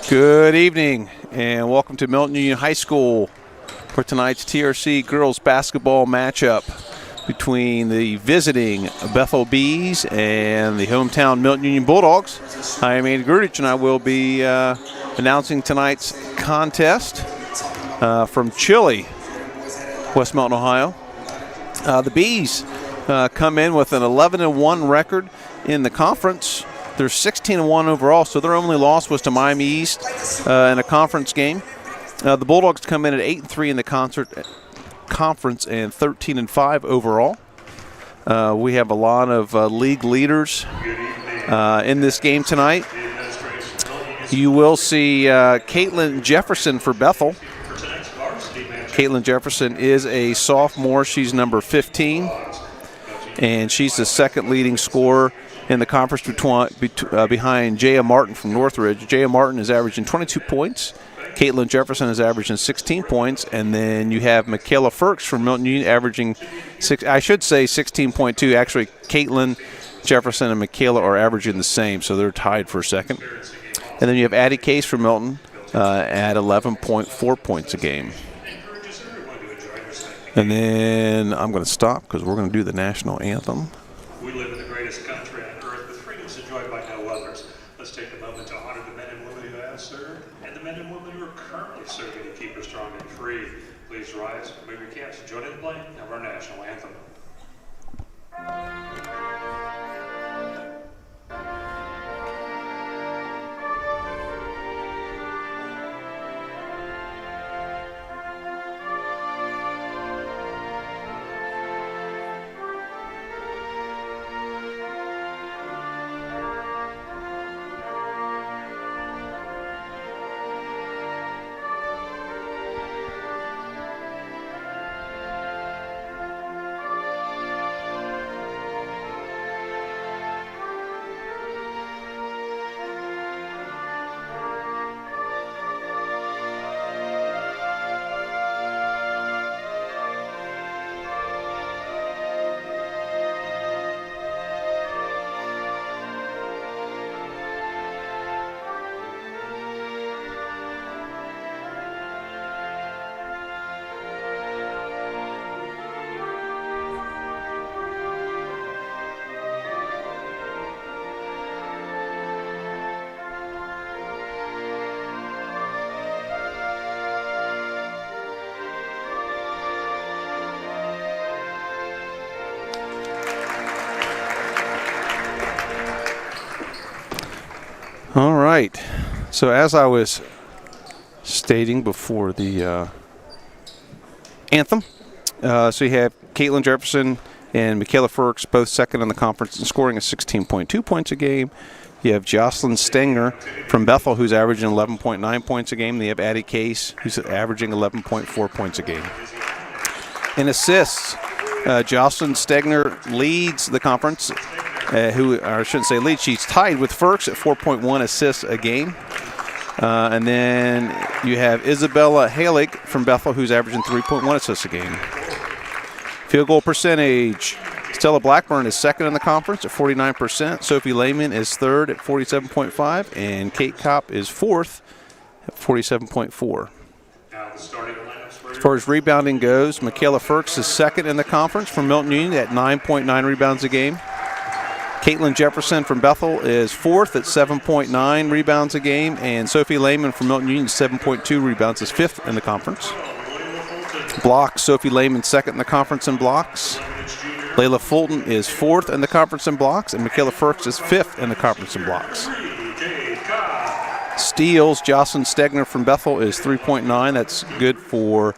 Good evening and welcome to Milton-Union High School for tonight's TRC girls basketball matchup between the visiting Bethel Bees and the hometown Milton-Union Bulldogs. I am Andy Grudich and I will be announcing tonight's contest from chilly West Mountain, Ohio. The Bees come in with an 11-1 record in the conference. They're 16-1 overall, so their only loss was to Miami East in a conference game. The Bulldogs come in at 8-3 in the conference and 13-5 overall. We have a lot of league leaders in this game tonight. You will see Caitlin Jefferson for Bethel. Caitlin Jefferson is a sophomore. She's number 15, and she's the second leading scorer in the conference behind Jaya Martin from Northridge. Jaya Martin is averaging 22 points. Caitlin Jefferson is averaging 16 points. And then you have Michaela Firks from Milton-Union averaging 16.2. Actually, Caitlin Jefferson and Michaela are averaging the same, so they're tied for second. And then you have Addie Case from Milton at 11.4 points a game. And then I'm going to stop because we're going to do the national anthem. We live in the greatest country on earth with freedoms enjoyed by no others. Let's take a moment to honor the men and women who have served and the men and women who are currently serving to keep us strong and free. Please rise, move your caps, and join in the playing of our national anthem. All right. So as I was stating before the anthem, so you have Caitlin Jefferson and Michaela Firks, both second in the conference and scoring a 16.2 points a game. You have Jocelyn Stenger from Bethel, who's averaging 11.9 points a game. They have Addie Case, who's averaging 11.4 points a game. In assists, Jocelyn Stenger leads the conference. I shouldn't say lead, she's tied with Firks at 4.1 assists a game. And then you have Isabella Halig from Bethel, who's averaging 3.1 assists a game. Field goal percentage, Stella Blackburn is second in the conference at 49%. Sophie Lehman is third at 47.5. And Kate Kopp is fourth at 47.4. As far as rebounding goes, Michaela Firks is second in the conference from Milton-Union at 9.9 rebounds a game. Caitlin Jefferson from Bethel is fourth at 7.9 rebounds a game, and Sophie Lehman from Milton-Union 7.2 rebounds is fifth in the conference. Blocks, Sophie Lehman second in the conference in blocks. Layla Fulton is fourth in the conference in blocks, and Michaela Firks is fifth in the conference in blocks. Steals, Jocelyn Stegner from Bethel is 3.9. That's good for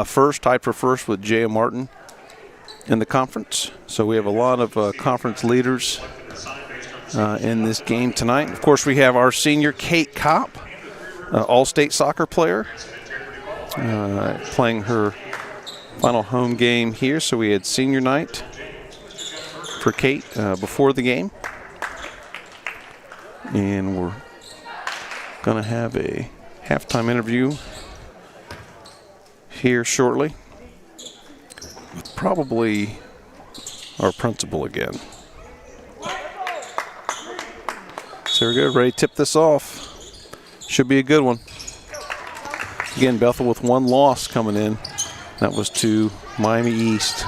first, tied for first with Jaya Martin in the conference. So we have a lot of conference leaders in this game tonight. Of course, we have our senior Kate Kopp, all-state soccer player, playing her final home game here. So we had senior night for Kate before the game. And we're going to have a halftime interview here shortly. Probably our principal again. So here we go, ready to tip this off. Should be a good one. Again, Bethel with one loss coming in. That was to Miami East.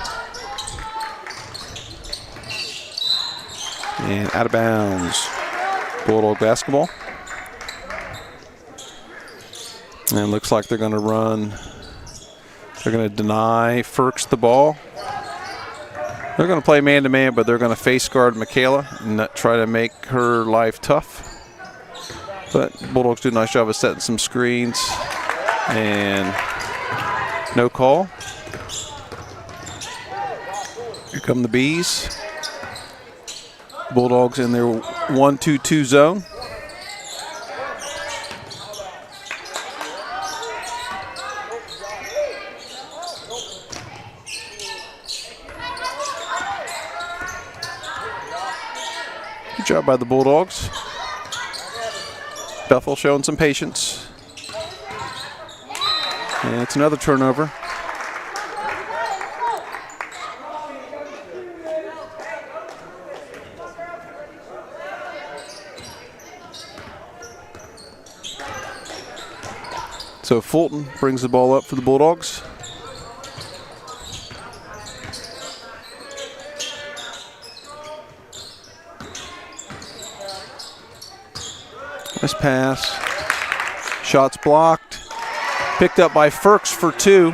And out of bounds. Bulldog basketball. And it looks like they're going to run. They're going to deny Firks the ball. They're going to play man-to-man, but they're going to face guard Michaela and not try to make her life tough. But Bulldogs do a nice job of setting some screens. And no call. Here come the Bees. Bulldogs in their 1-2-2 zone. Good job by the Bulldogs. Bethel showing some patience. And it's another turnover. So Fulton brings the ball up for the Bulldogs. Nice pass. Shots blocked. Picked up by Firks for 2.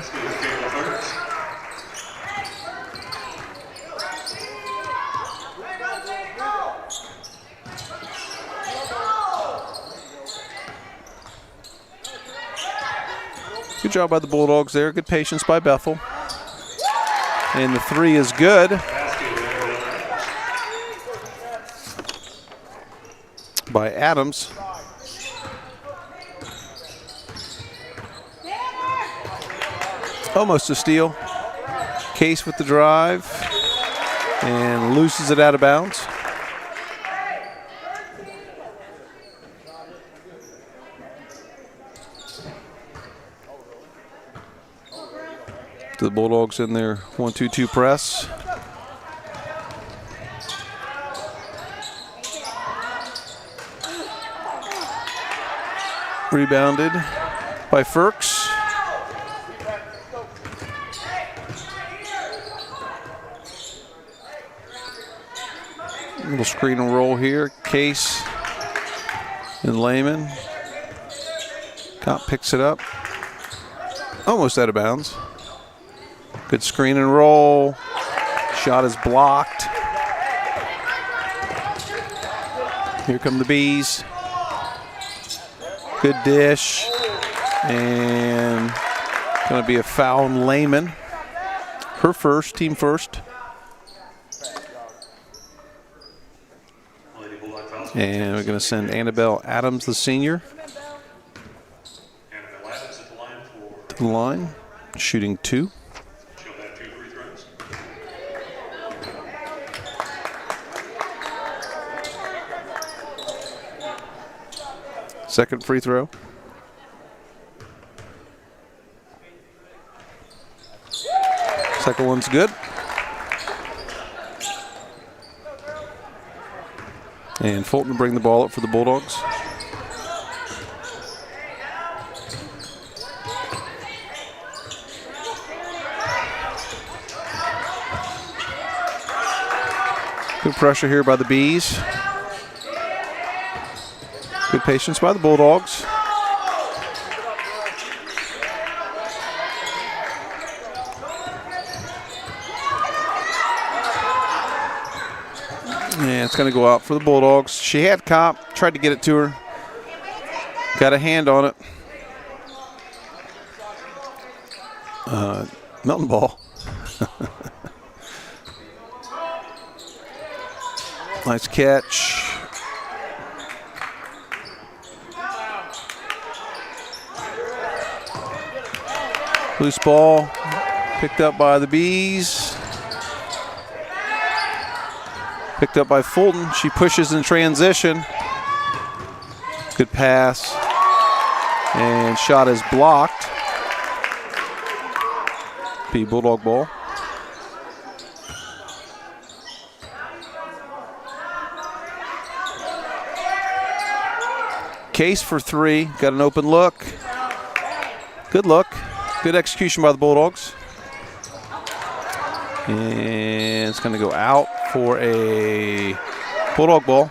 Good job by the Bulldogs there. Good patience by Bethel. And the 3 is good. By Adams. Almost a steal. Case with the drive. And looses it out of bounds. The Bulldogs in their 1-2-2 press. Rebounded by Firks. Little screen and roll here. Case and Lehman. Cop picks it up. Almost out of bounds. Good screen and roll. Shot is blocked. Here come the Bees. Good dish. And going to be a foul on Lehman. Her first, team first. And we're going to send Annabelle Adams, the senior, to the line, shooting 2. She'll have 2 free throws. Second free throw. Second one's good. And Fulton will bring the ball up for the Bulldogs. Good pressure here by the Bees. Good patience by the Bulldogs. Yeah, it's going to go out for the Bulldogs. She had Cop, tried to get it to her. Got a hand on it. Milton ball. Nice catch. Loose ball picked up by the Bees. Picked up by Fulton. She pushes in transition. Good pass. And shot is blocked. Be Bulldog ball. Case for 3. Got an open look. Good look. Good execution by the Bulldogs. And it's going to go out for a Bulldog ball.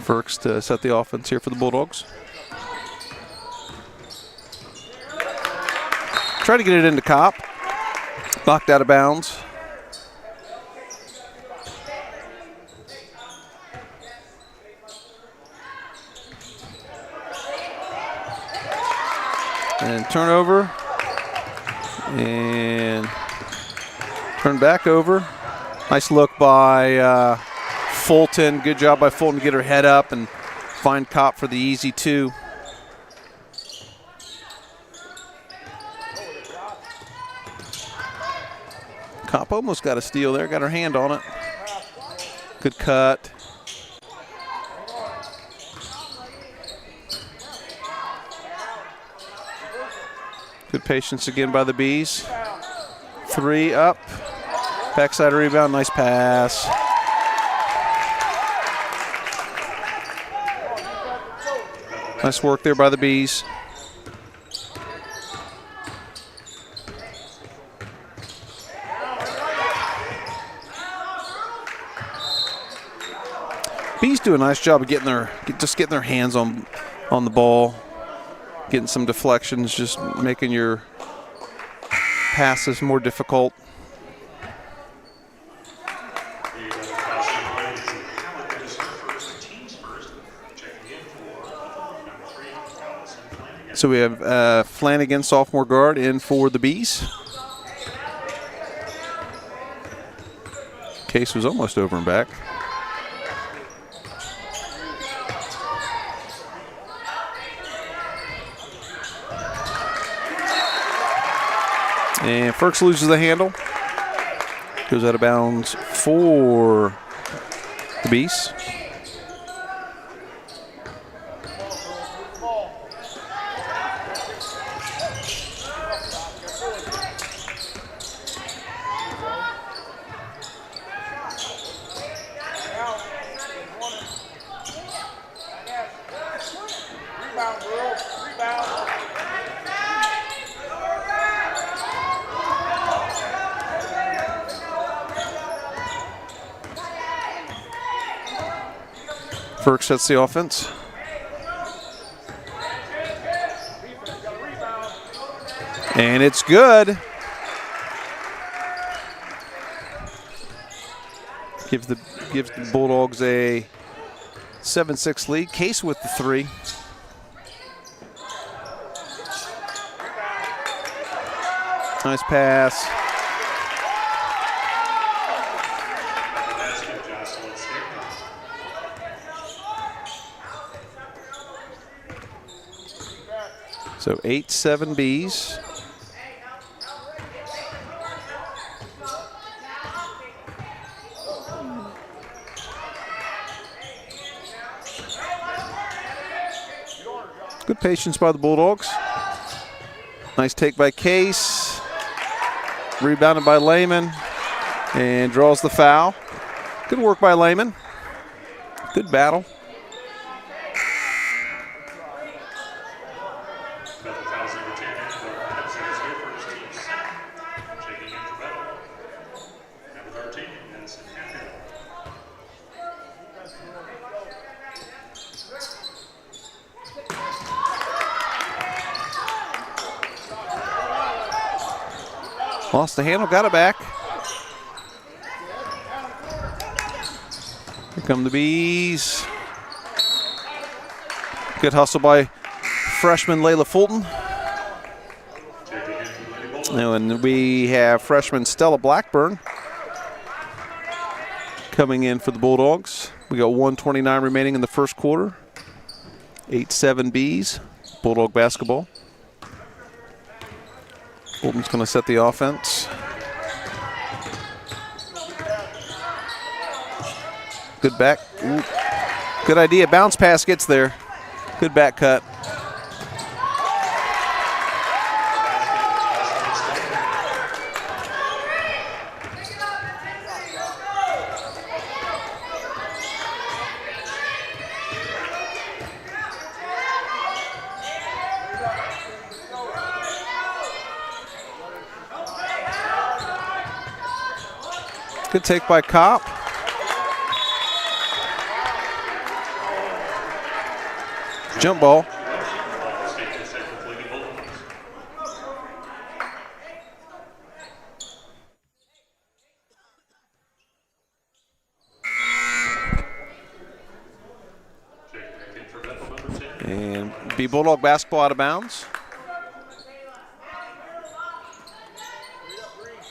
Firks to set the offense here for the Bulldogs. Try to get it into Kopp. Knocked out of bounds. And turnover. And turn back over. Nice look by Fulton. Good job by Fulton to get her head up and find Kopp for the easy 2. Kopp almost got a steal there, got her hand on it. Good cut. Good patience again by the Bees. 3 up. Backside rebound, nice pass. Nice work there by the Bees. Bees do a nice job of getting their hands on the ball, getting some deflections, just making your passes more difficult. So we have Flanagan, sophomore guard, in for the Bees. Case was almost over and back. And Firks loses the handle. Goes out of bounds for the Bees. Firks sets the offense. And it's good. Gives the Bulldogs a 7-6 lead. Case with the 3. Nice pass. So 8-7 Bees. Good patience by the Bulldogs. Nice take by Case. Rebounded by Lehman. And draws the foul. Good work by Lehman. Good battle. Bethel fouls number 10 and 12. That's here for his teams. Checking in for Bethel. Number 13, Madison Hatfield. Lost the handle, got it back. Here come the Bees. Good hustle by freshman Layla Fulton. And we have freshman Stella Blackburn coming in for the Bulldogs. We got 1:29 remaining in the first quarter. 8-7 Bees, Bulldog basketball. Fulton's going to set the offense. Good back. Ooh. Good idea. Bounce pass gets there. Good back cut. Good take by Kopp. Jump ball. And be Bulldog basketball out of bounds.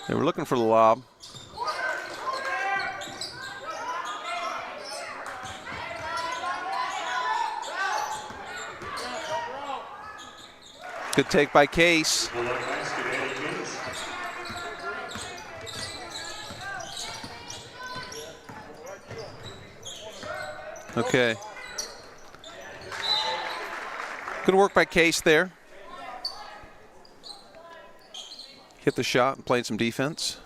They were looking for the lob. Good take by Case. Okay. Good work by Case there. Hit the shot and played some defense.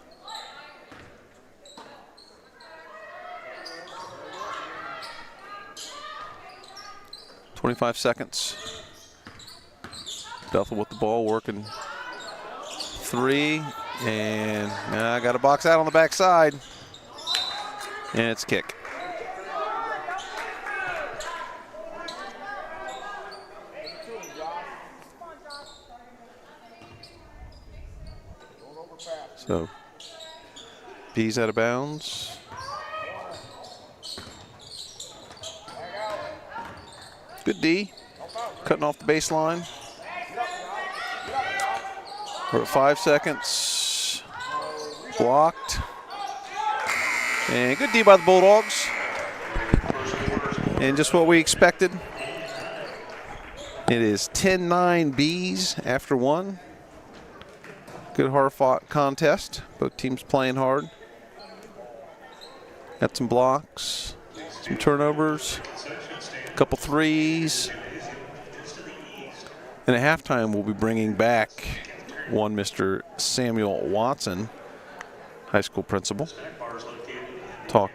.25 seconds. Bethel with the ball, working three, and I got a box out on the backside, and it's a kick. So, B's out of bounds. Good D, cutting off the baseline. We're at 5 seconds. Blocked. And good D by the Bulldogs. And just what we expected. It is 10-9 B's after one. Good hard-fought contest. Both teams playing hard. Got some blocks, some turnovers, a couple threes. And at halftime, we'll be bringing back one Mr. Samuel Watson, high school principal. Talk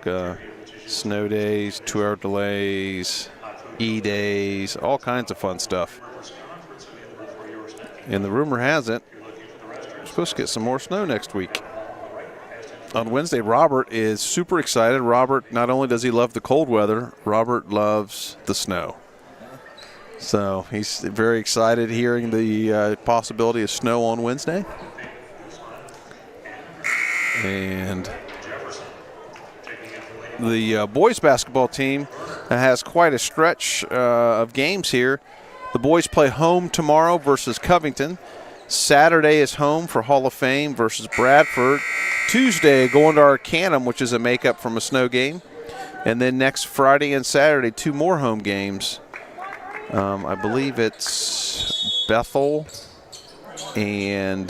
snow days, 2-hour delays, E-days, all kinds of fun stuff. And the rumor has it, we're supposed to get some more snow next week. On Wednesday, Robert is super excited. Robert, not only does he love the cold weather, Robert loves the snow. So he's very excited hearing the possibility of snow on Wednesday. And the boys basketball team has quite a stretch of games here. The boys play home tomorrow versus Covington. Saturday is home for Hall of Fame versus Bradford. Tuesday going to Arcanum, which is a makeup from a snow game. And then next Friday and Saturday, 2 more home games. I believe it's Bethel and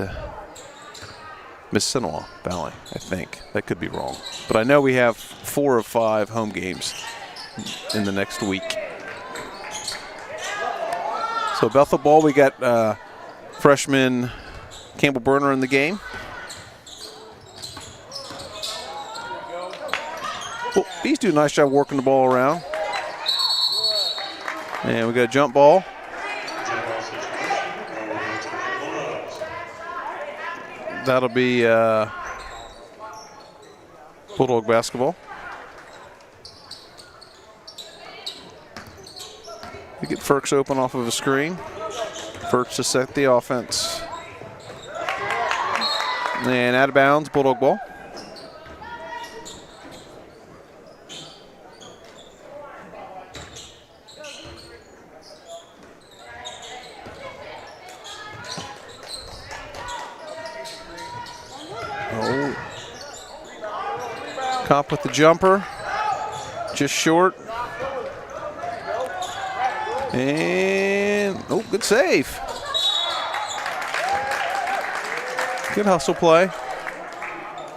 Misinnoa Valley, I think. That could be wrong. But I know we have 4 of 5 home games in the next week. So Bethel ball, we got freshman Campbell Burner in the game. Well, Bees do a nice job working the ball around. And we got a jump ball. That'll be Bulldog basketball. We get Ferks open off of a screen. Ferks to set the offense. And out of bounds, Bulldog ball. Kopp with the jumper, just short. And, oh, good save. Good hustle play.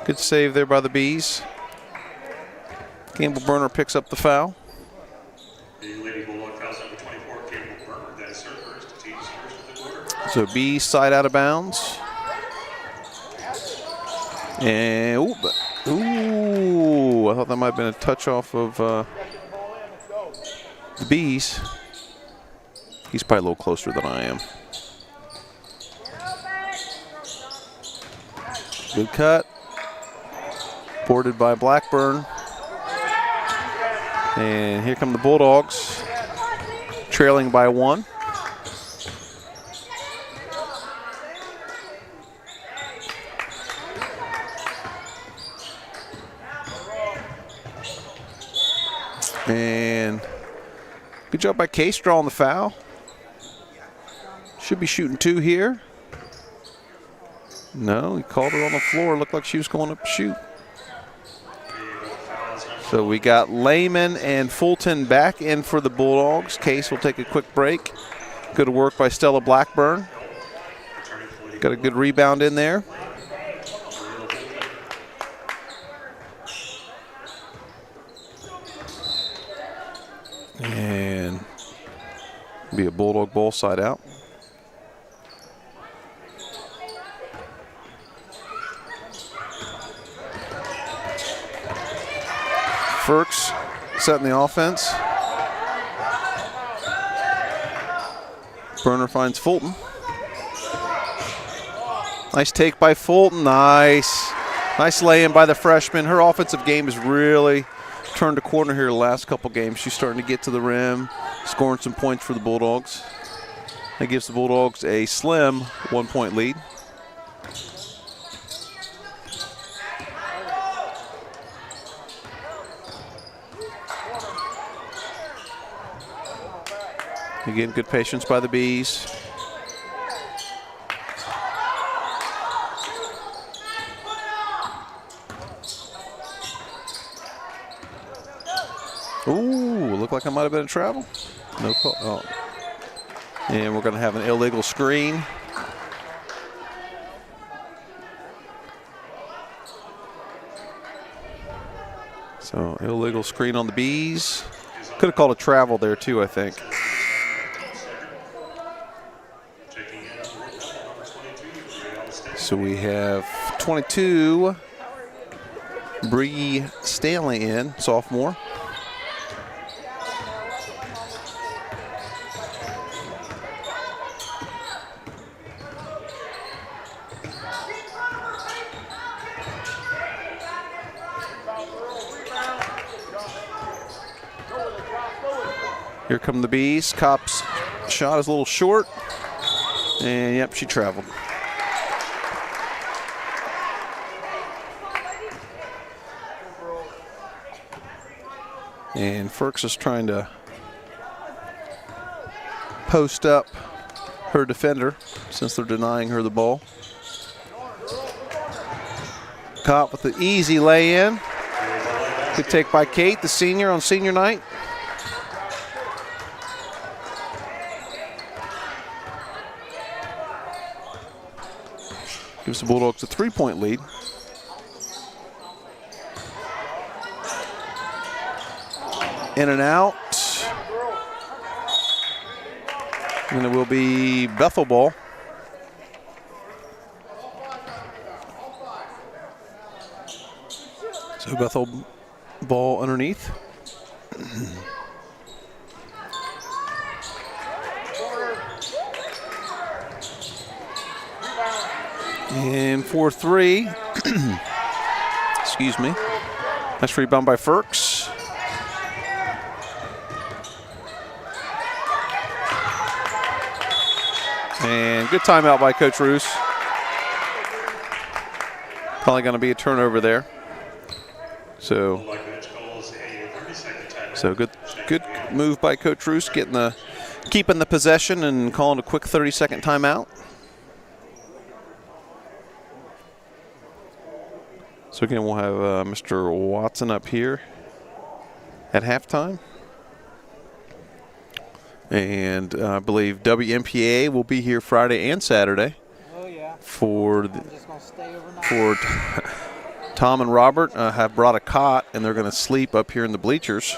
Good save there by the Bees. Campbell Burner picks up the foul. So Bees side out of bounds. And, ooh, I thought that might have been a touch off of the Bees. He's probably a little closer than I am. Good cut. boarded by Blackburn. And here come the Bulldogs, trailing by 1. And good job by Case drawing the foul. Should be shooting 2 here. No, he called her on the floor. Looked like she was going up to shoot. So we got Lehman and Fulton back in for the Bulldogs. Case will take a quick break. Good work by Stella Blackburn. Got a good rebound in there. And be a Bulldog ball side out. Firks setting the offense. Burner finds Fulton. Nice take by Fulton. Nice lay-in by the freshman. Her offensive game has really turned a corner here the last couple games. She's starting to get to the rim, scoring some points for the Bulldogs. That gives the Bulldogs a slim 1-point lead. Again, good patience by the Bees. Ooh, looked like I might have been in travel. No call. Oh. And we're going to have an illegal screen. So, illegal screen on the Bees. Could have called a travel there, too, I think. So we have 22, Bree Stanley in, sophomore. Here come the Bees. Kopp's shot is a little short. And, yep, she traveled. And Firks is trying to post up her defender since they're denying her the ball. Kopp with the easy lay-in. Good take by Kate, the senior on senior night. Gives the Bulldogs a 3-point lead. In and out. And it will be Bethel ball. So Bethel ball underneath. And 4-3. Excuse me. Nice rebound by Firks. And good timeout by Coach Roos. Probably going to be a turnover there. So good move by Coach Roos, keeping the possession and calling a quick 30-second timeout. So again, we'll have Mr. Watson up here at halftime. And I believe WMPA will be here Friday and Saturday. Oh, yeah. For Tom and Robert have brought a cot, and they're going to sleep up here in the bleachers,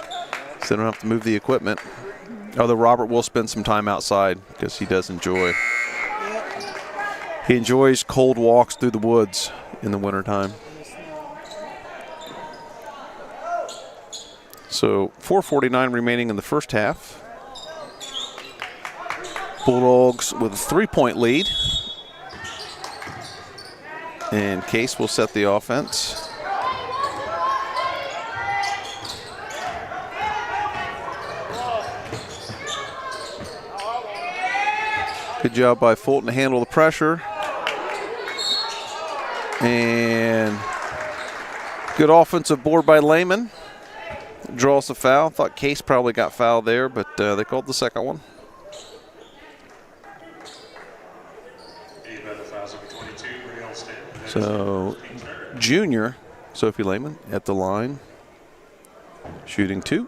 so they don't have to move the equipment. Although Robert will spend some time outside because he does enjoy. He enjoys cold walks through the woods in the wintertime. So 4:49 remaining in the first half. Bulldogs with a 3-point lead. And Case will set the offense. Good job by Fulton to handle the pressure. And good offensive board by Lehman. Draws the foul. Thought Case probably got fouled there, but they called the second one. So, junior Sophie Lehman at the line, shooting 2.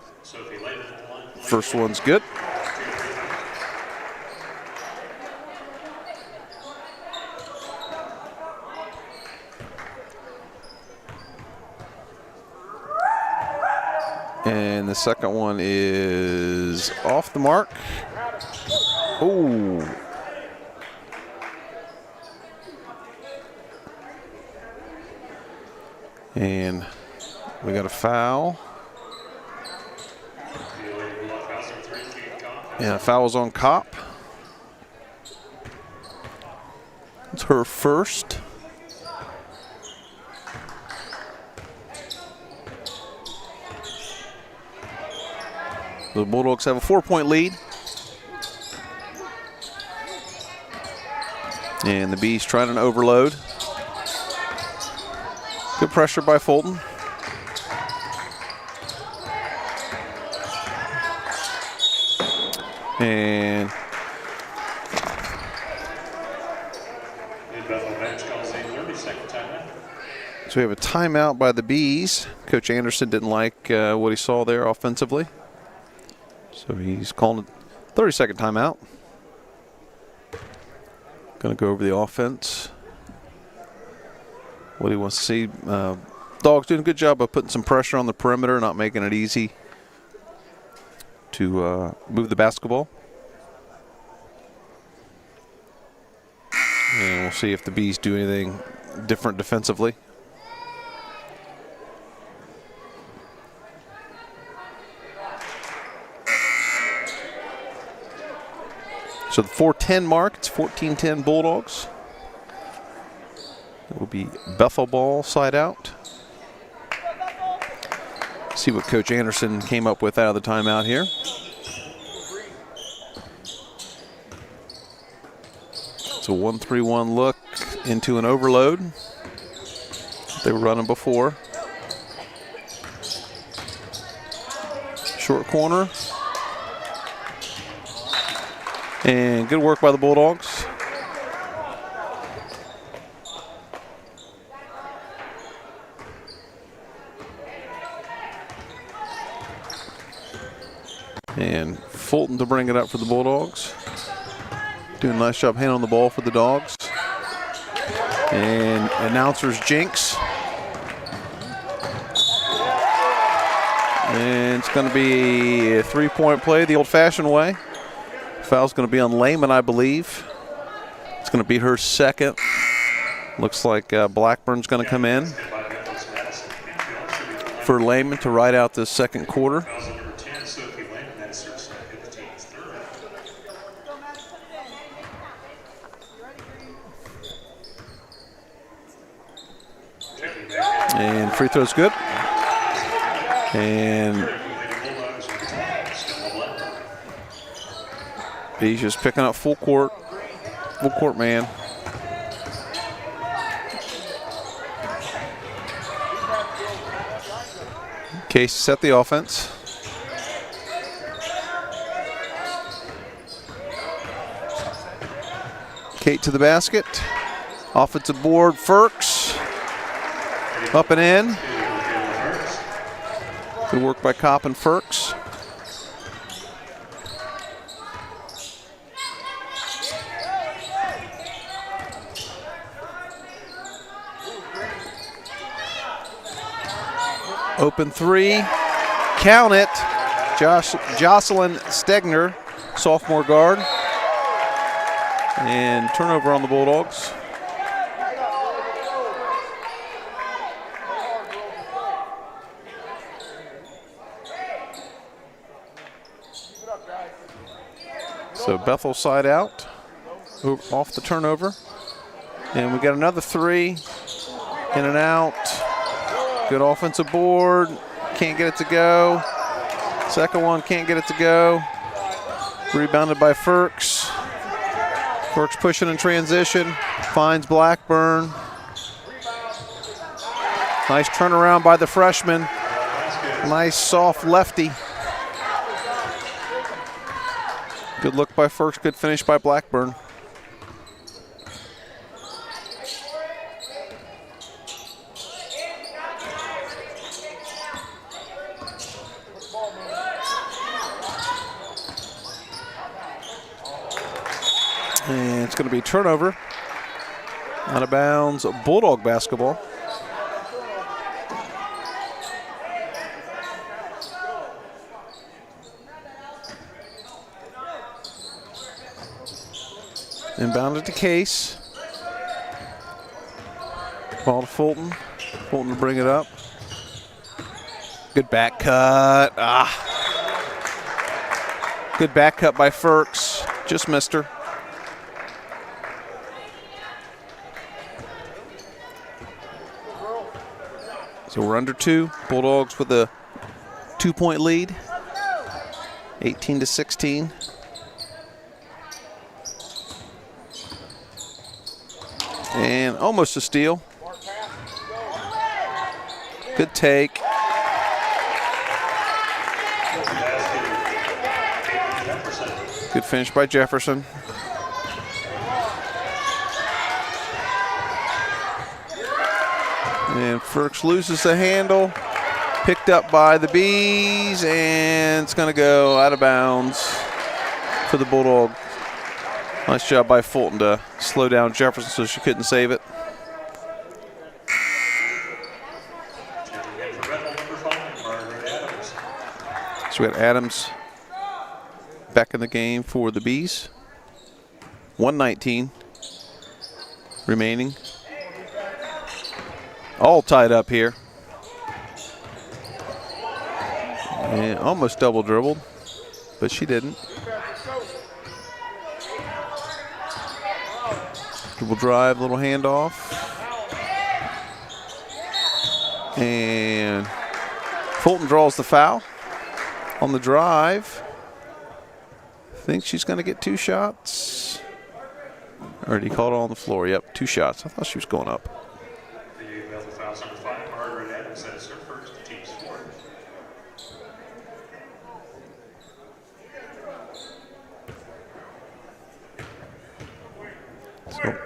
First one's good. And the second one is off the mark. Oh. And we got a foul. And a foul is on Kopp. It's her first. The Bulldogs have a 4-point lead. And the Bees trying an overload. Good pressure by Fulton. And so we have a timeout by the Bees. Coach Anderson didn't like what he saw there offensively. So he's calling a 30-second timeout. Going to go over the offense. What he wants to see. Dogs doing a good job of putting some pressure on the perimeter, not making it easy to move the basketball. And we'll see if the Bees do anything different defensively. So the 4:10 mark, it's 14-10 Bulldogs. It will be Bethel ball side out. See what Coach Anderson came up with out of the timeout here. It's a 1-3-1 look into an overload. They were running before. Short corner. And good work by the Bulldogs. And Fulton to bring it up for the Bulldogs. Doing a nice job handling the ball for the Dogs. And announcer's jinx. And it's going to be a 3-point play the old-fashioned way. Foul's going to be on Lehman, I believe. It's going to be her second. Looks like Blackburn's going to come in for Lehman to ride out this second quarter. And free throw's good. And he's just picking up full court man. Case set the offense. Kate to the basket. Offensive board, Firks. Up and in. Good work by Kopp and Firks. Open three, count it. Jocelyn Stegner, sophomore guard. And turnover on the Bulldogs. So Bethel side out, off the turnover. And we got another three, in and out. Good offensive board, can't get it to go. Second one, can't get it to go. Rebounded by Firks. Works pushing in transition, finds Blackburn. Nice turnaround by the freshman. Nice soft lefty. Good look by Firks, good finish by Blackburn. And it's going to be turnover. Out of bounds, Bulldog basketball. Inbounded to Case. Ball to Fulton. Fulton to bring it up. Good back cut. Good back cut by Firks. Just missed her. So we're under 2. Bulldogs with a 2-point lead. 18-16. And almost a steal. Good take. Good finish by Jefferson. And Firks loses the handle. Picked up by the Bees, and it's going to go out of bounds for the Bulldog. Nice job by Fulton to slow down Jefferson so she couldn't save it. So we got Adams back in the game for the Bees. 1:19 remaining. All tied up here. And almost double dribbled, but she didn't. Dribble drive, little handoff. And Fulton draws the foul on the drive. Think she's going to get 2 shots. Already called it on the floor. Yep, 2 shots. I thought she was going up. The Bethel fouls number 5, Margaret Adams, that is her first, team's 4. So,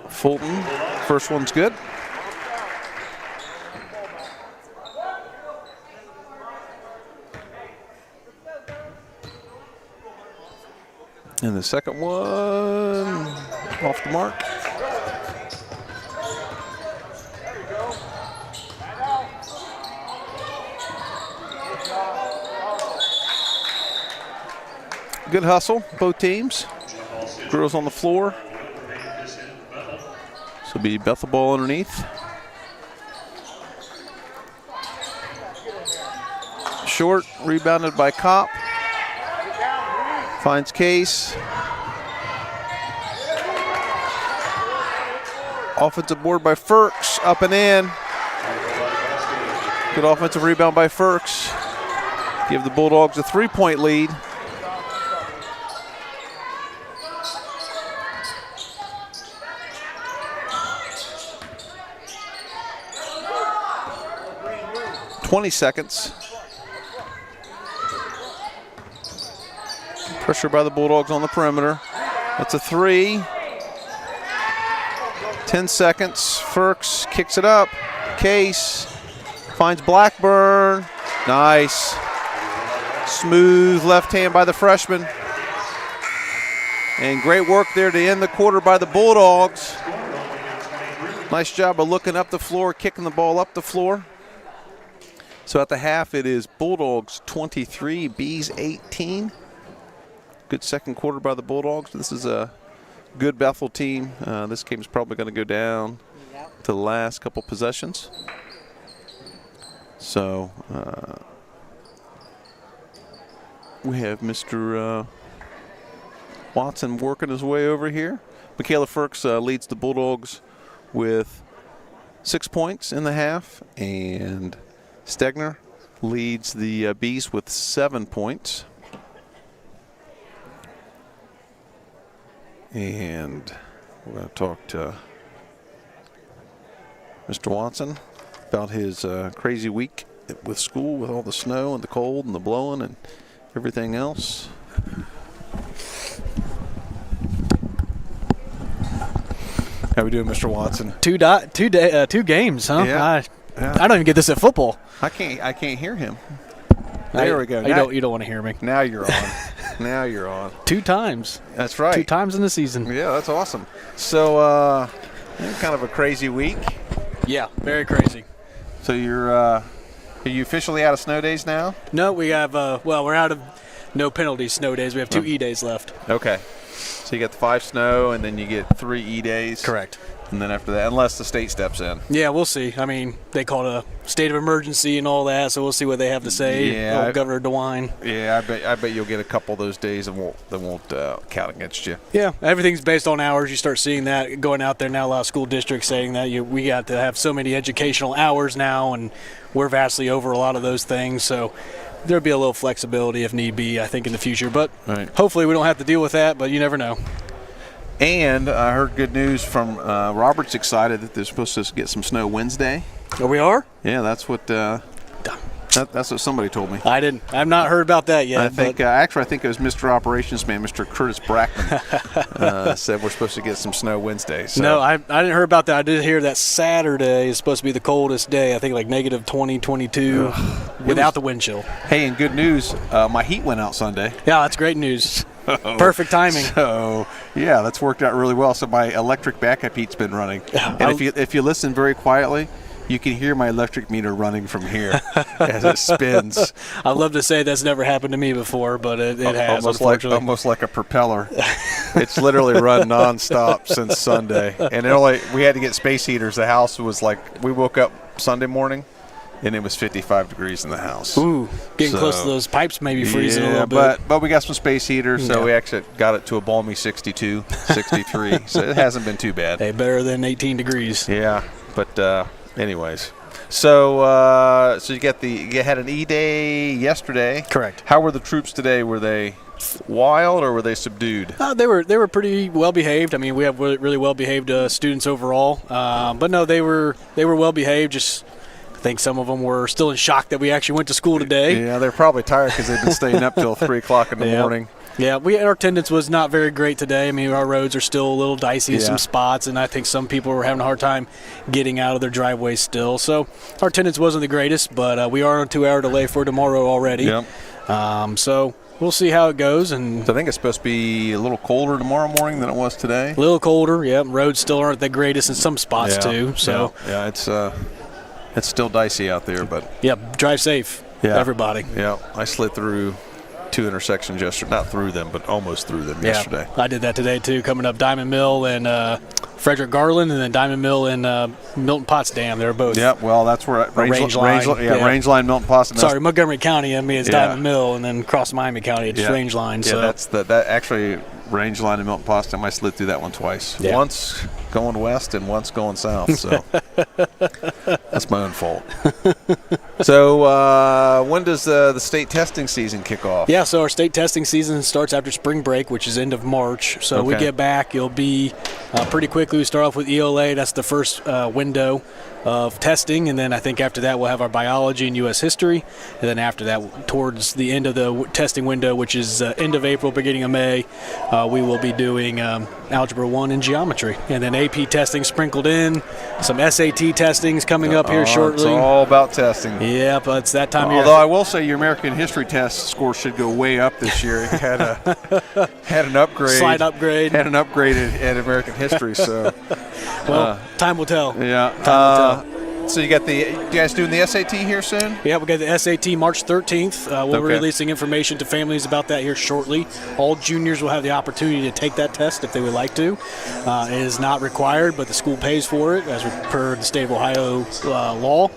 Fulton, first one's good. And the second one off the mark. Good hustle, both teams. Girls on the floor. So it'll be Bethel ball underneath. Short, rebounded by Kopp. Finds Case. Offensive board by Firks, up and in. Good offensive rebound by Firks. Give the Bulldogs a 3-point lead. .20 seconds. Pressure by the Bulldogs on the perimeter. That's a 3. 10 seconds. Firks kicks it up. Case finds Blackburn. Nice. Smooth left hand by the freshman. And great work there to end the quarter by the Bulldogs. Nice job of looking up the floor, kicking the ball up the floor. So at the half, it is Bulldogs 23, Bees 18. Good second quarter by the Bulldogs. This is a good Bethel team. This game is probably going to go down to the last couple possessions. So we have Mr. Watson working his way over here. Michaela Firks leads the Bulldogs with 6 points in the half, and Stegner leads the Bees with 7 points. and we're going to talk to Mr. Watson about his crazy week with school, with all the snow and the cold and the blowing and everything else. How we doing, Mr. Watson? Two games, huh? Yeah. I don't even get this at football. I can't hear him. There we go. You don't want to hear me. Now you're on. Now you're on. 2 times. That's right. 2 times in the season. Yeah, that's awesome. So, kind of a crazy week. Yeah, very crazy. So are you officially out of snow days now? No, we have. We're out of no penalty snow days. We have 2 E days left. Okay. So you get the 5 snow, and then you get 3 E days. Correct. And then after that, unless the state steps in. Yeah, we'll see. I mean, they call it a state of emergency and all that, so we'll see what they have to say. Yeah, Governor DeWine. Yeah, I bet you'll get a couple of those days that won't count against you. Yeah, everything's based on hours. You start seeing that going out there now. A lot of school districts saying that we got to have so many educational hours now, and we're vastly over a lot of those things. So there'll be a little flexibility if need be, I think, in the future. But Hopefully we don't have to deal with that, but you never know. And I heard good news from Robert's excited that they're supposed to get some snow Wednesday. Oh, we are? Yeah, that's what that's what somebody told me. I've not heard about that yet. I think actually I think it was Mr. Operations Man, Mr. Curtis Brackman, said we're supposed to get some snow Wednesday. So. No, I didn't hear about that. I did hear that Saturday is supposed to be the coldest day. I think like negative 20, 22 without the wind chill. Hey, and good news, my heat went out Sunday. Yeah, that's great news. Perfect timing. So, yeah, that's worked out really well. So my electric backup heat's been running. And if you listen very quietly, you can hear my electric meter running from here as it spins. I'd love to say that's never happened to me before, but it has, unfortunately. Almost like a propeller. It's literally run nonstop since Sunday. And we had to get space heaters. The house was like, we woke up Sunday morning, and it was 55 degrees in the house. Ooh, getting close to those pipes maybe freezing a little bit. But we got some space heaters, so we actually got it to a balmy 62, 63. So it hasn't been too bad. Hey, better than 18 degrees. Yeah, but anyways. So you had an E day yesterday. Correct. How were the troops today? Were they wild or were they subdued? They were pretty well behaved. I mean, we have really well behaved students overall. But no, they were well behaved. Just I think some of them were still in shock that we actually went to school today. Yeah, they're probably tired because they've been staying up till 3 o'clock in the morning. Yeah, our attendance was not very great today. I mean, our roads are still a little dicey in some spots, and I think some people were having a hard time getting out of their driveways still. So our attendance wasn't the greatest, but we are on a 2-hour delay for tomorrow already. Yep. So we'll see how it goes. And so I think it's supposed to be a little colder tomorrow morning than it was today. A little colder, yeah. Roads still aren't the greatest in some spots too. So yeah, it's still dicey out there, but drive safe, everybody. Yeah, I slid through 2 intersections yesterday, not through them, but almost through them yesterday. I did that today too, coming up Diamond Mill and Frederick Garland, and then Diamond Mill and Milton Potsdam. They're both. Yeah, well, that's where range line. Range line, Milton Potsdam. Sorry, Montgomery County. I mean, it's Diamond Mill, and then across Miami County, it's range line. Yeah, so that's that actually range line in Milton Potsdam. I slid through that one twice. Yeah. Once going west and once going south. So that's my own fault. So when does the state testing season kick off? Yeah, so our state testing season starts after spring break, which is end of March. So we get back, it'll be pretty quickly. We start off with ELA. That's the first window of testing, and then I think after that we'll have our biology and U.S. history, and then after that, towards the end of the testing window, which is end of April, beginning of May, we will be doing Algebra 1 and geometry, and then AP testing sprinkled in, some SAT testings coming up here shortly. It's all about testing. Yeah, but it's that time of year. Although I will say your American history test score should go way up this year. It had an upgrade. Slight upgrade. Had an upgrade at American history, so. Well, time will tell. Yeah. Time will tell. So you guys doing the SAT here soon? Yeah, we got the SAT March 13th. We'll be releasing information to families about that here shortly. All juniors will have the opportunity to take that test if they would like to. It is not required, but the school pays for it as per the state of Ohio law.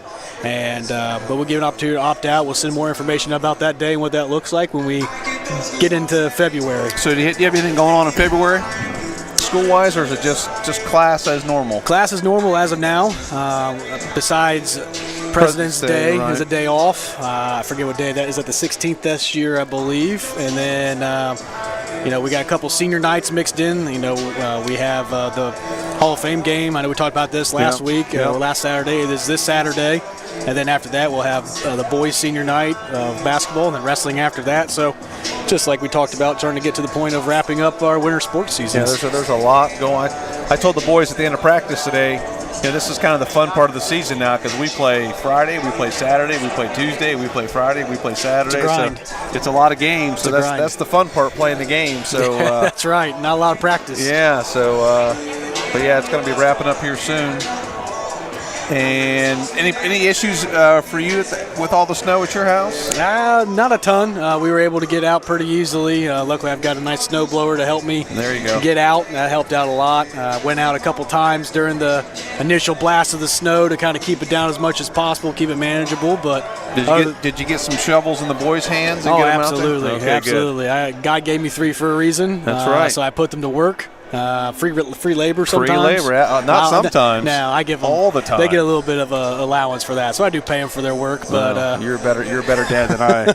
And but we'll give an opportunity to opt out. We'll send more information about that day and what that looks like when we get into February. So do you have anything going on in February? School-wise, or is it just class as normal? Class as normal as of now. Besides President's Day is a day off. I forget what day that is. At the 16th this year, I believe. And then we got a couple senior nights mixed in. We have the Hall of Fame game. I know we talked about this last week, last Saturday. It is this Saturday. And then after that, we'll have the boys' senior night of basketball and then wrestling after that. So just like we talked about, starting to get to the point of wrapping up our winter sports season. Yeah, there's a lot going on. I told the boys at the end of practice today, this is kind of the fun part of the season now because we play Friday, we play Saturday, we play Tuesday, we play Friday, we play Saturday. It's a grind. So it's a lot of games. So that's the fun part, playing the game. So that's right. Not a lot of practice. Yeah. So, but yeah, it's going to be wrapping up here soon. And any issues for you with all the snow at your house? Not a ton. We were able to get out pretty easily. Luckily, I've got a nice snow blower to help me get out. That helped out a lot. Went out a couple times during the initial blast of the snow to kind of keep it down as much as possible, keep it manageable. But did you get some shovels in the boys' hands? And oh, get them absolutely, out there? Okay, absolutely. God gave me 3 for a reason. That's right. So I put them to work. Free labor sometimes. Free labor, not sometimes. No, I give them all the time. They get a little bit of a allowance for that, so I do pay them for their work. But you're a better dad than I.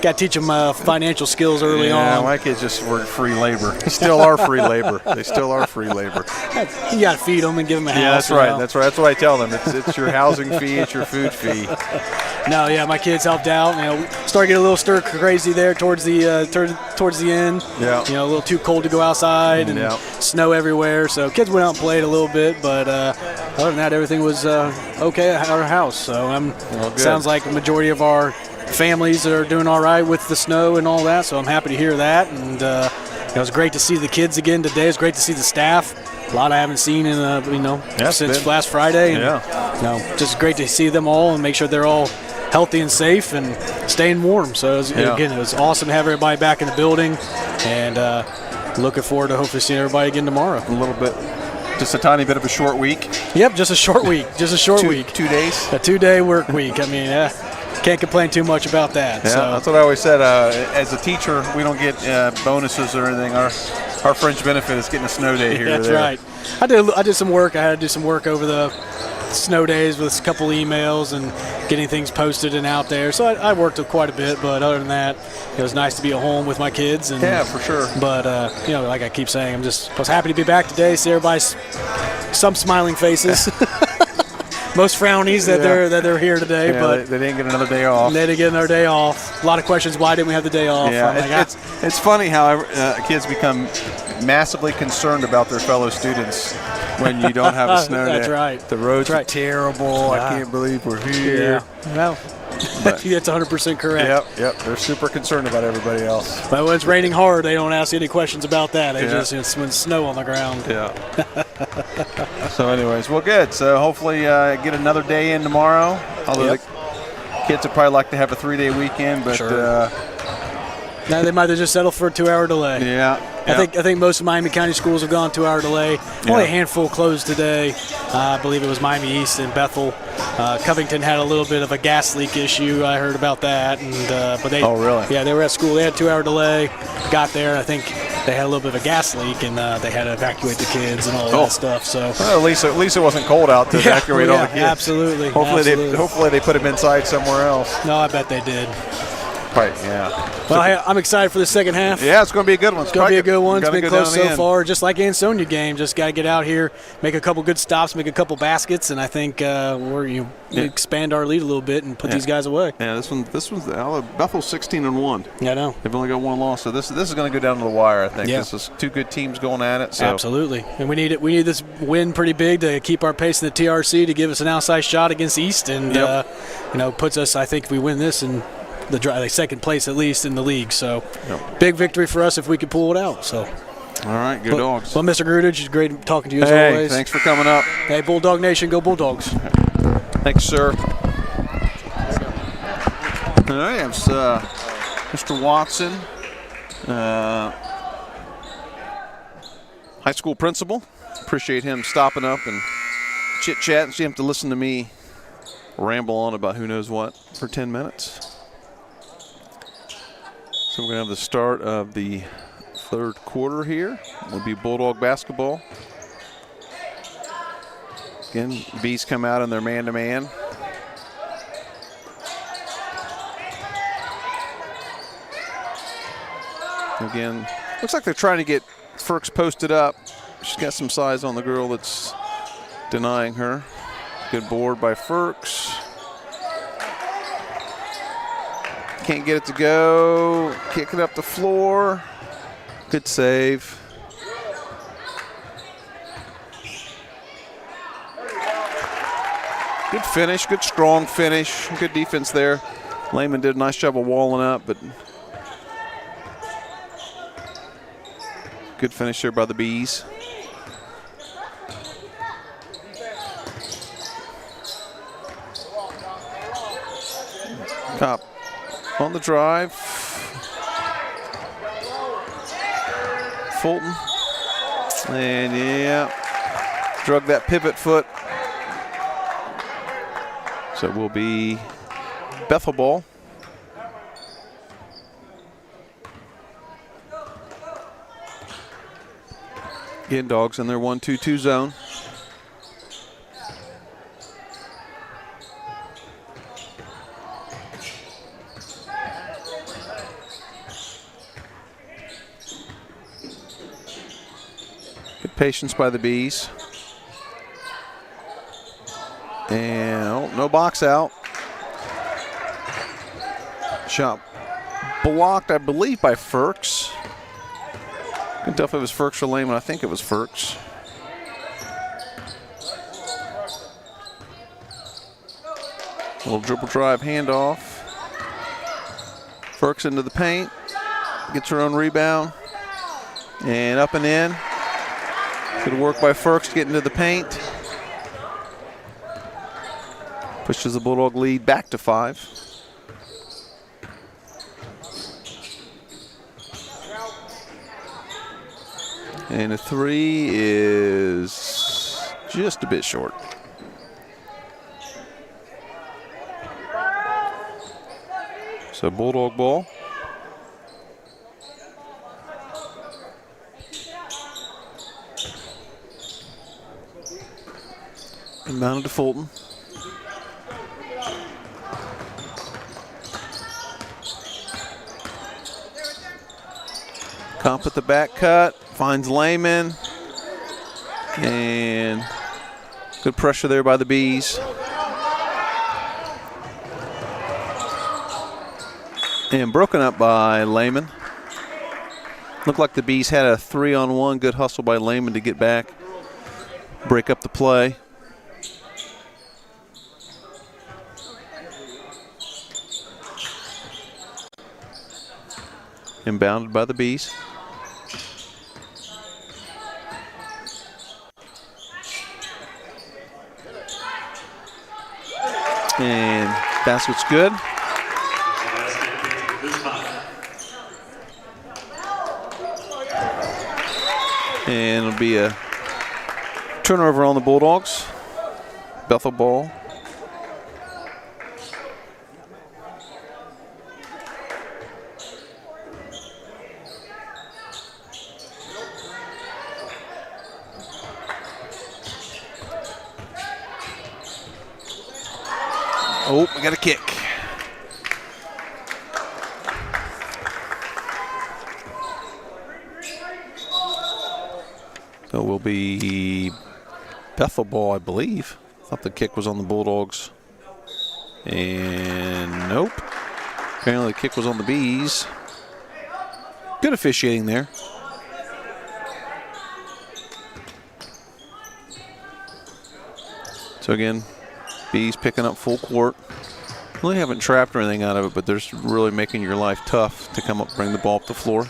Got to teach them financial skills early on. Yeah, my kids just work free labor. Still are free labor. They still are free labor. You got to feed them and give them a house. Yeah, that's right. That's right. That's what I tell them. It's your housing fee. It's your food fee. No, yeah, my kids helped out. Started getting a little stir crazy there towards the end. Yeah. A little too cold to go outside and snow everywhere. So kids went out and played a little bit, but other than that, everything was okay at our house. So sounds like the majority of our families are doing all right with the snow and all that. So I'm happy to hear that. And it was great to see the kids again today. It was great to see the staff. A lot I haven't seen in since last Friday. And, just great to see them all and make sure they're all healthy and safe and staying warm. So it was awesome to have everybody back in the building, and looking forward to hopefully seeing everybody again tomorrow. A little bit, just a tiny bit of a short week. Yep, just a short week. Just a short week. 2 days. A 2-day work week. I mean, can't complain too much about that. Yeah, so. That's what I always said. As a teacher, we don't get bonuses or anything. Our fringe benefit is getting a snow day here. That's right. I did some work. I had to do some work over the snow days with a couple emails and getting things posted and out there. So I worked quite a bit, but other than that, it was nice to be at home with my kids. And, yeah, for sure. But, like I keep saying, I was happy to be back today, see everybody's some smiling faces. Most frownies that they're here today, but they didn't get another day off. They didn't get another day off. A lot of questions: why didn't we have the day off? Yeah, it's funny how kids become massively concerned about their fellow students when you don't have a snow day. That's right. The roads are terrible. I can't believe we're here. Yeah. Well, that's 100% correct. Yep. They're super concerned about everybody else. But when it's raining hard, they don't ask any questions about that. They just when snow on the ground. Yeah. So, anyways, well, good. So, hopefully, get another day in tomorrow. Although the kids would probably like to have a 3-day weekend, but now they might have just settled for a 2-hour delay. Yeah. I think most of Miami County schools have gone 2-hour delay. Only a handful closed today. I believe it was Miami East and Bethel. Covington had a little bit of a gas leak issue. I heard about that, but they. Oh, really? Yeah, they were at school. They had a 2-hour delay. Got there. I think they had a little bit of a gas leak, and they had to evacuate the kids and all that stuff. So well, at least it wasn't cold out to evacuate all the kids. Absolutely. Hopefully they put them inside somewhere else. No, I bet they did. Right, yeah. Well, I'm excited for the second half. Yeah, it's going to be a good one. It's going to be a good one. It's been close so far. Just like Ansonia game, just got to get out here, make a couple good stops, make a couple baskets, and I think we expand our lead a little bit and put these guys away. Yeah, this one's Bethel's 16-1. Yeah, I know. They've only got one loss, so this is going to go down to the wire. I think this is two good teams going at it. So. Absolutely, and we need this win pretty big to keep our pace in the TRC to give us an outside shot against East, and puts us. I think if we win this and. The second place at least in the league. So big victory for us if we could pull it out. So. All right, good dogs. Well, Mr. Grudage, it's great talking to you as always. Thanks for coming up. Hey, Bulldog Nation, go Bulldogs. Thanks, sir. All right, it's Mr. Watson, high school principal. Appreciate him stopping up and chit-chat. So you have to listen to me ramble on about who knows what for 10 minutes. So we're going to have the start of the third quarter here. It'll be Bulldog basketball. Again, Bees come out in their man-to-man. Again, looks like they're trying to get Ferks posted up. She's got some size on the girl that's denying her. Good board by Ferks. Can't get it to go. Kick it up the floor. Good save. Good finish, good strong finish. Good defense there. Lehman did a nice job of walling up, but good finish there by the Bees. Cop on the drive. Fulton. And yeah, drug that pivot foot. So it will be Bethel ball. Again, Dogs in their 1-2-2 zone. Good patience by the Bees. And no box out. Shot blocked, I believe, by Ferks. Couldn't tell if it was Ferks or Lehman. I think it was Ferks. Little dribble drive handoff. Ferks into the paint. Gets her own rebound. And up and in. Good work by Ferks to get into the paint. Pushes the Bulldog lead back to 5. And a 3 is just a bit short. So Bulldog ball. Inbounded to Fulton. Comp at the back cut, finds Lehman, and good pressure there by the Bees. And broken up by Lehman. Looked like the Bees had a 3-on-1, good hustle by Lehman to get back, break up the play. Inbounded by the Bees. And basket's good. And it'll be a turnover on the Bulldogs. Bethel ball. Oh, we got a kick. So it will be Bethel ball, I believe. I thought the kick was on the Bulldogs. And nope. Apparently the kick was on the Bees. Good officiating there. So again, Bees picking up full court. Really haven't trapped or anything out of it, but they're really making your life tough to come up, bring the ball up the floor.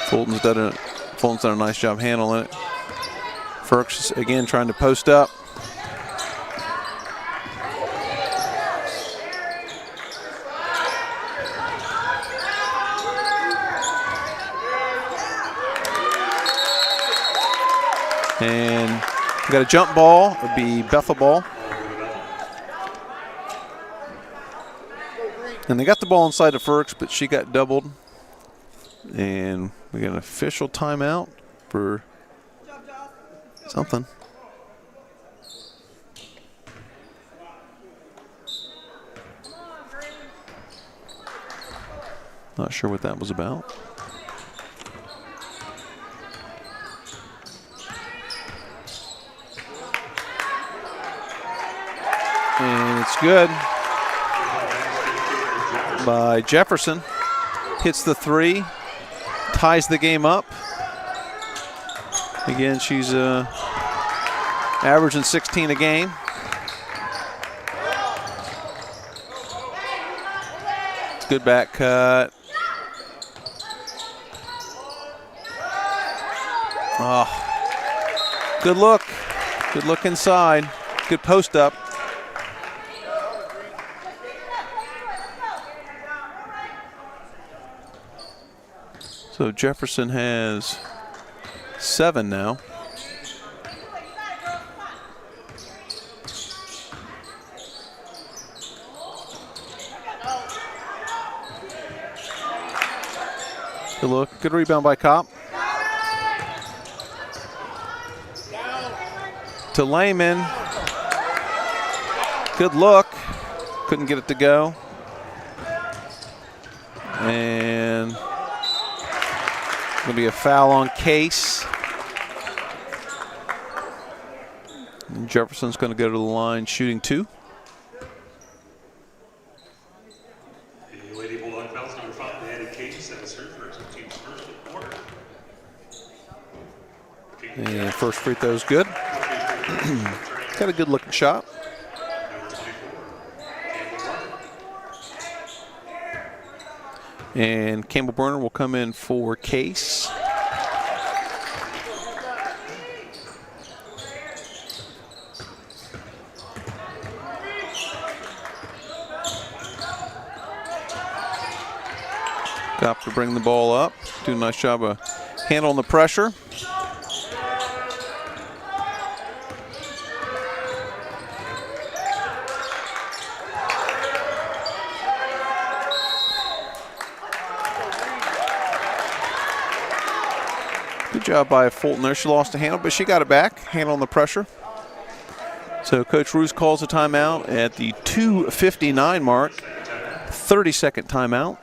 Fulton's done a nice job handling it. Ferks again trying to post up. And we got a jump ball. It would be Bethel ball. And they got the ball inside of Ferks, but she got doubled. And we got an official timeout for something. Not sure what that was about. And it's good by Jefferson. Hits the 3, ties the game up. Again, she's averaging 16 a game. Good back cut. Oh, good look. Good look inside. Good post up. So Jefferson has 7 now. Good look. Good rebound by Kopp. To Lehman. Good look. Couldn't get it to go. And going to be a foul on Case. And Jefferson's going to go to the line shooting 2. The Lady Bulldog fouls number 5, added Case as her first team's first of the quarter. And first free throw's good. Got a good looking shot. And Campbell Burner will come in for Case. Got to bring the ball up. Do a nice job of handling the pressure. Good job by Fulton there. She lost a handle, but she got it back, handling the pressure. So Coach Roos calls a timeout at the 2:59 mark. 30-second timeout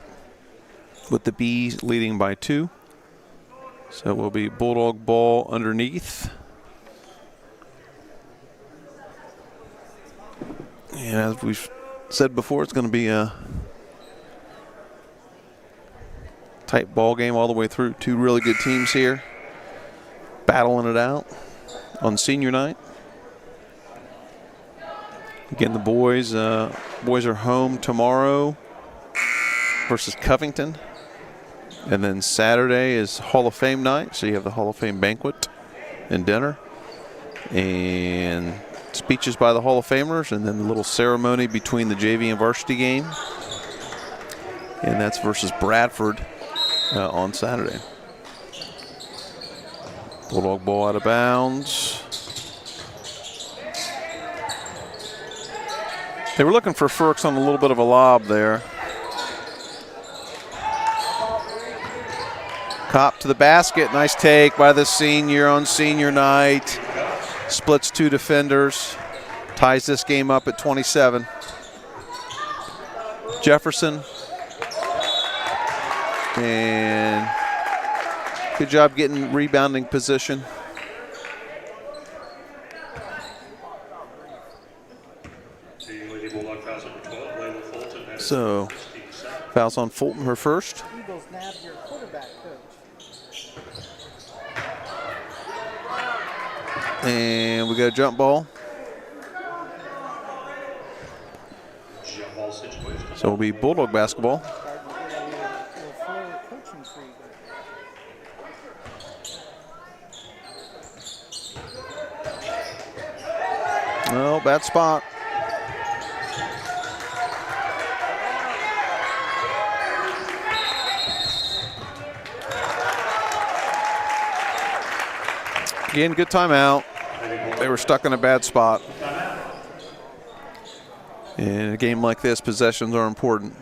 with the Bees leading by 2. So it will be Bulldog ball underneath. And as we've said before, it's going to be a tight ball game all the way through. 2 really good teams here battling it out on senior night. Again, the boys are home tomorrow versus Covington. And then Saturday is Hall of Fame night, so you have the Hall of Fame banquet and dinner. And speeches by the Hall of Famers, and then the little ceremony between the JV and varsity game. And that's versus Bradford on Saturday. Bulldog ball out of bounds. They were looking for Ferks on a little bit of a lob there. Kopp to the basket. Nice take by the senior on senior night. Splits 2 defenders. Ties this game up at 27. Jefferson. And good job getting rebounding position. So, fouls on Fulton, her first. And we got a jump ball. So it'll be Bulldog basketball. No, bad spot. Again, good timeout. They were stuck in a bad spot. In a game like this, possessions are important.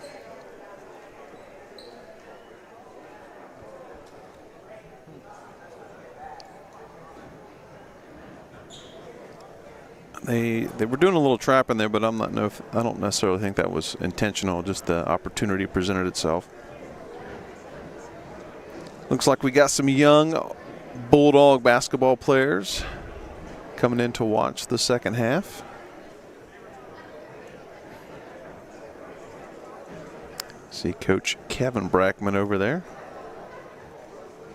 They were doing a little trap in there, but I don't necessarily think that was intentional. Just the opportunity presented itself. Looks like we got some young Bulldog basketball players coming in to watch the second half. See Coach Kevin Brackman over there.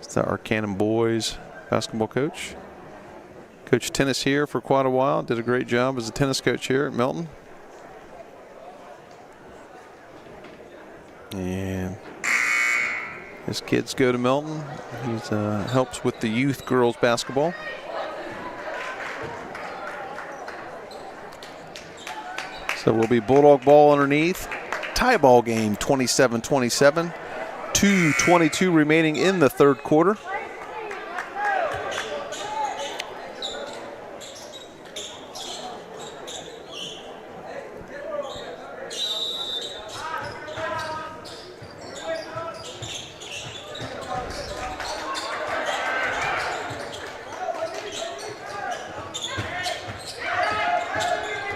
It's our Cannon boys basketball coach. Coached tennis here for quite a while. Did a great job as a tennis coach here at Milton. And his kids go to Milton. He helps with the youth girls basketball. So we'll be Bulldog ball underneath. Tie ball game, 27-27. 2:22 remaining in the third quarter.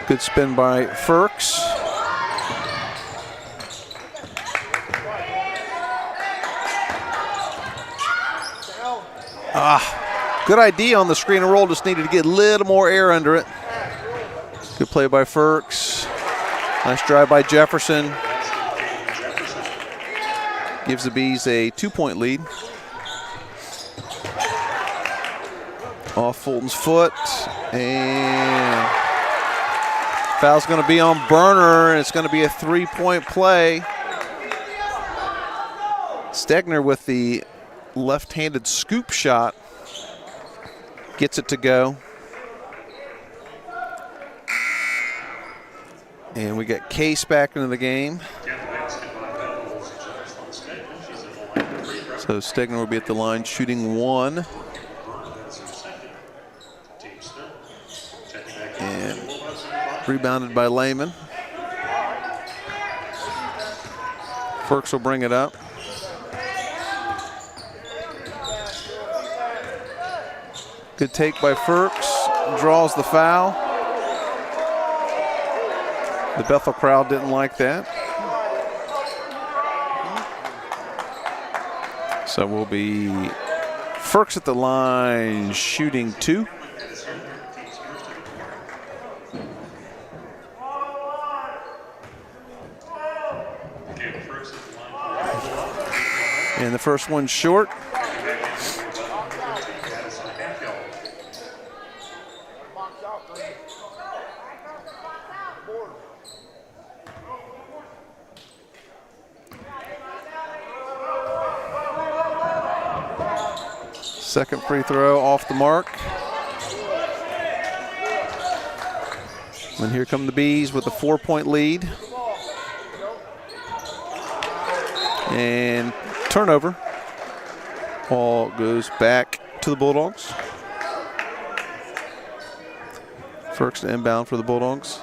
Good spin by Ferks. Good idea on the screen and roll. Just needed to get a little more air under it. Good play by Ferks. Nice drive by Jefferson. Gives the Bees a 2-point lead. Off Fulton's foot. And foul's going to be on Berner, and it's going to be a 3-point play. Stegner with the left-handed scoop shot. Gets it to go. And we got Case back into the game. So Stegner will be at the line shooting 1. And rebounded by Lehman. Ferks will bring it up. Good take by Ferks. Draws the foul. The Bethel crowd didn't like that. So we'll be Ferks at the line shooting 2. And the first one's short. Second free throw off the mark. And here come the Bees with a 4-point lead. And turnover. Ball goes back to the Bulldogs. First inbound for the Bulldogs.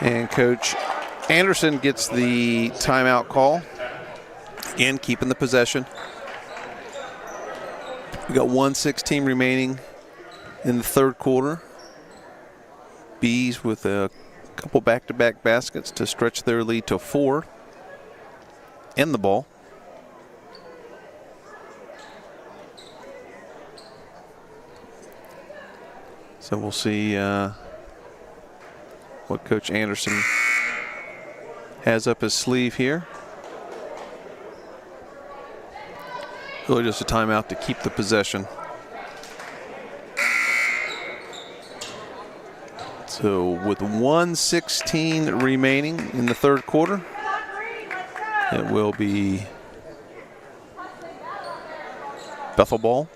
And Coach Anderson gets the timeout call. Again, keeping the possession. We got 1:16 remaining in the third quarter. Bees with a couple back-to-back baskets to stretch their lead to 4. And the ball. So we'll see what Coach Anderson has up his sleeve here. Really just a timeout to keep the possession. So with 1:16 remaining in the third quarter, it will be Bethel ball.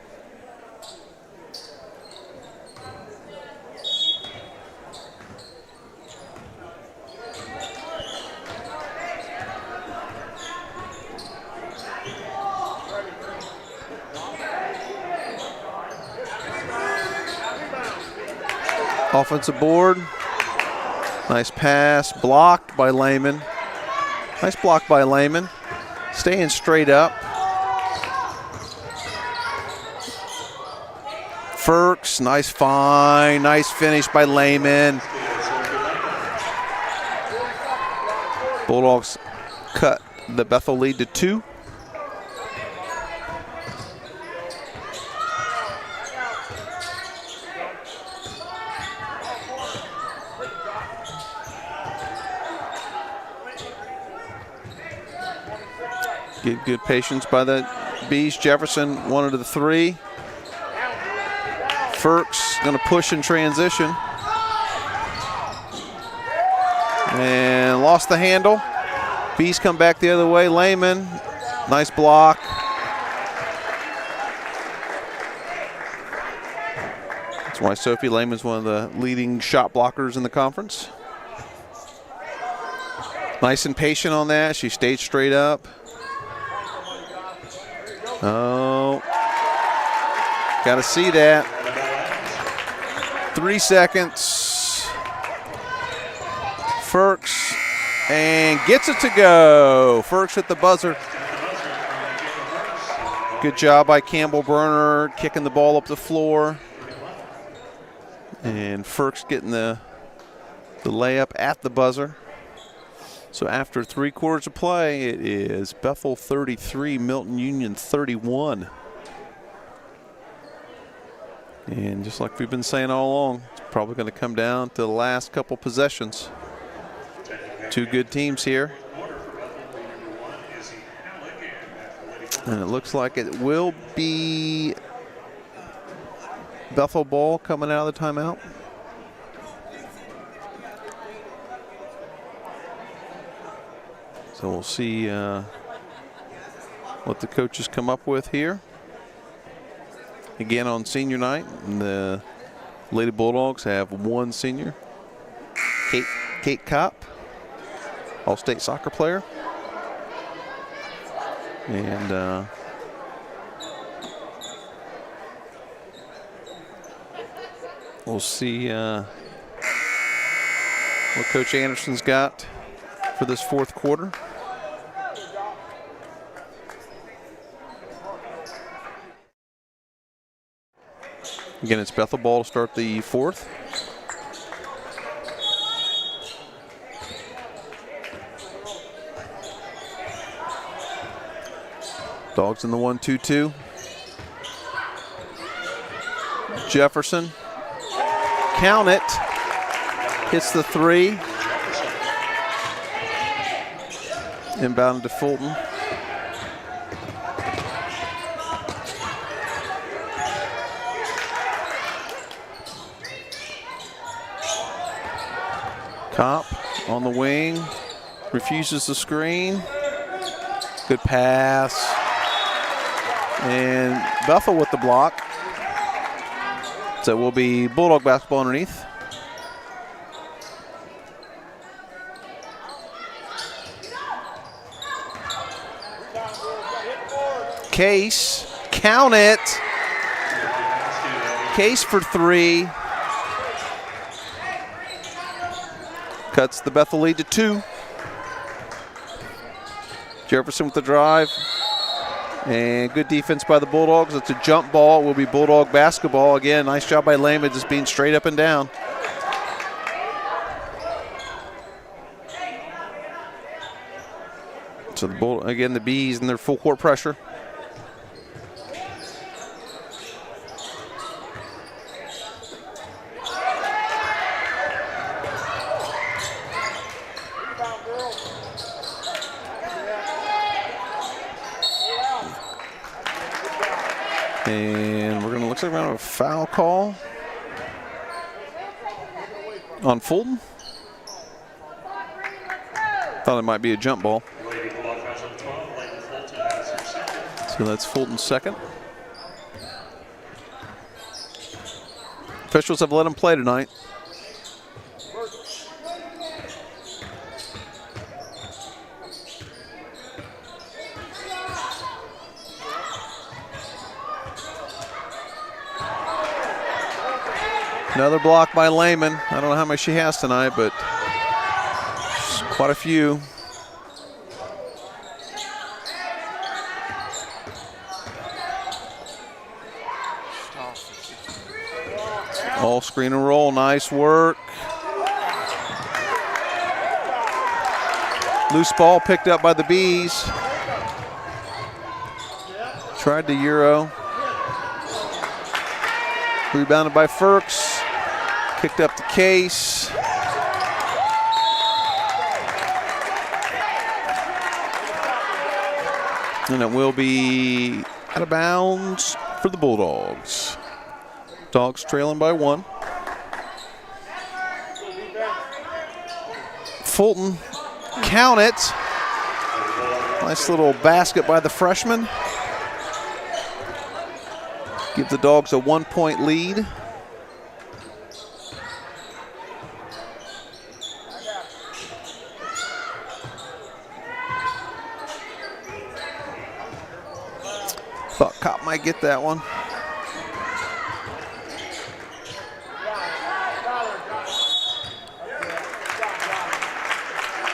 Offensive board. Nice pass. Blocked by Lehman. Nice block by Lehman. staying straight up. Ferks, nice find, nice finish by Lehman. Bulldogs cut the Bethel lead to 2. Good patience by the Bees. Jefferson wanted to the 3. Ferks going to push in transition. And lost the handle. Bees come back the other way. Lehman, nice block. That's why Sophie Lehman's one of the leading shot blockers in the conference. Nice and patient on that. She stayed straight up. Oh, got to see that. 3 seconds. Ferks, and gets it to go. Ferks hit the buzzer. Good job by Campbell Berner kicking the ball up the floor. And Ferks getting the layup at the buzzer. So after 3 quarters of play, it is Bethel 33, Milton-Union 31. And just like we've been saying all along, it's probably going to come down to the last couple possessions. 2 good teams here. And it looks like it will be Bethel ball coming out of the timeout. So we'll see what the coaches come up with here. Again on senior night, the Lady Bulldogs have 1 senior, Kate Kopp, All-State soccer player. And we'll see what Coach Anderson's got for this 4th quarter. Again, it's Bethel ball to start the 4th. Dogs in the 1-2-2. Jefferson, count it, hits the 3. Inbound to Fulton. Kopp on the wing, refuses the screen. Good pass. And Bethel with the block. So it will be Bulldog basketball underneath. Case, count it. Case for 3. Cuts the Bethel lead to 2. Jefferson with the drive. And good defense by the Bulldogs. It's a jump ball. It will be Bulldog basketball. Again, nice job by Lehman just being straight up and down. So again, the Bees in their full court pressure. And looks like we're going to have a foul call on Fulton. Thought it might be a jump ball. So that's Fulton's 2nd. Officials have let him play tonight. Another block by Lehman. I don't know how much she has tonight, but quite a few. ball, screen and roll, nice work. Loose ball picked up by the Bees. Tried to Euro. Rebounded by Firks. Kicked up the Case. And it will be out of bounds for the Bulldogs. Dogs trailing by 1. Fulton, count it. Nice little basket by the freshman. Give the Dogs a 1-point lead. Thought Kopp might get that one.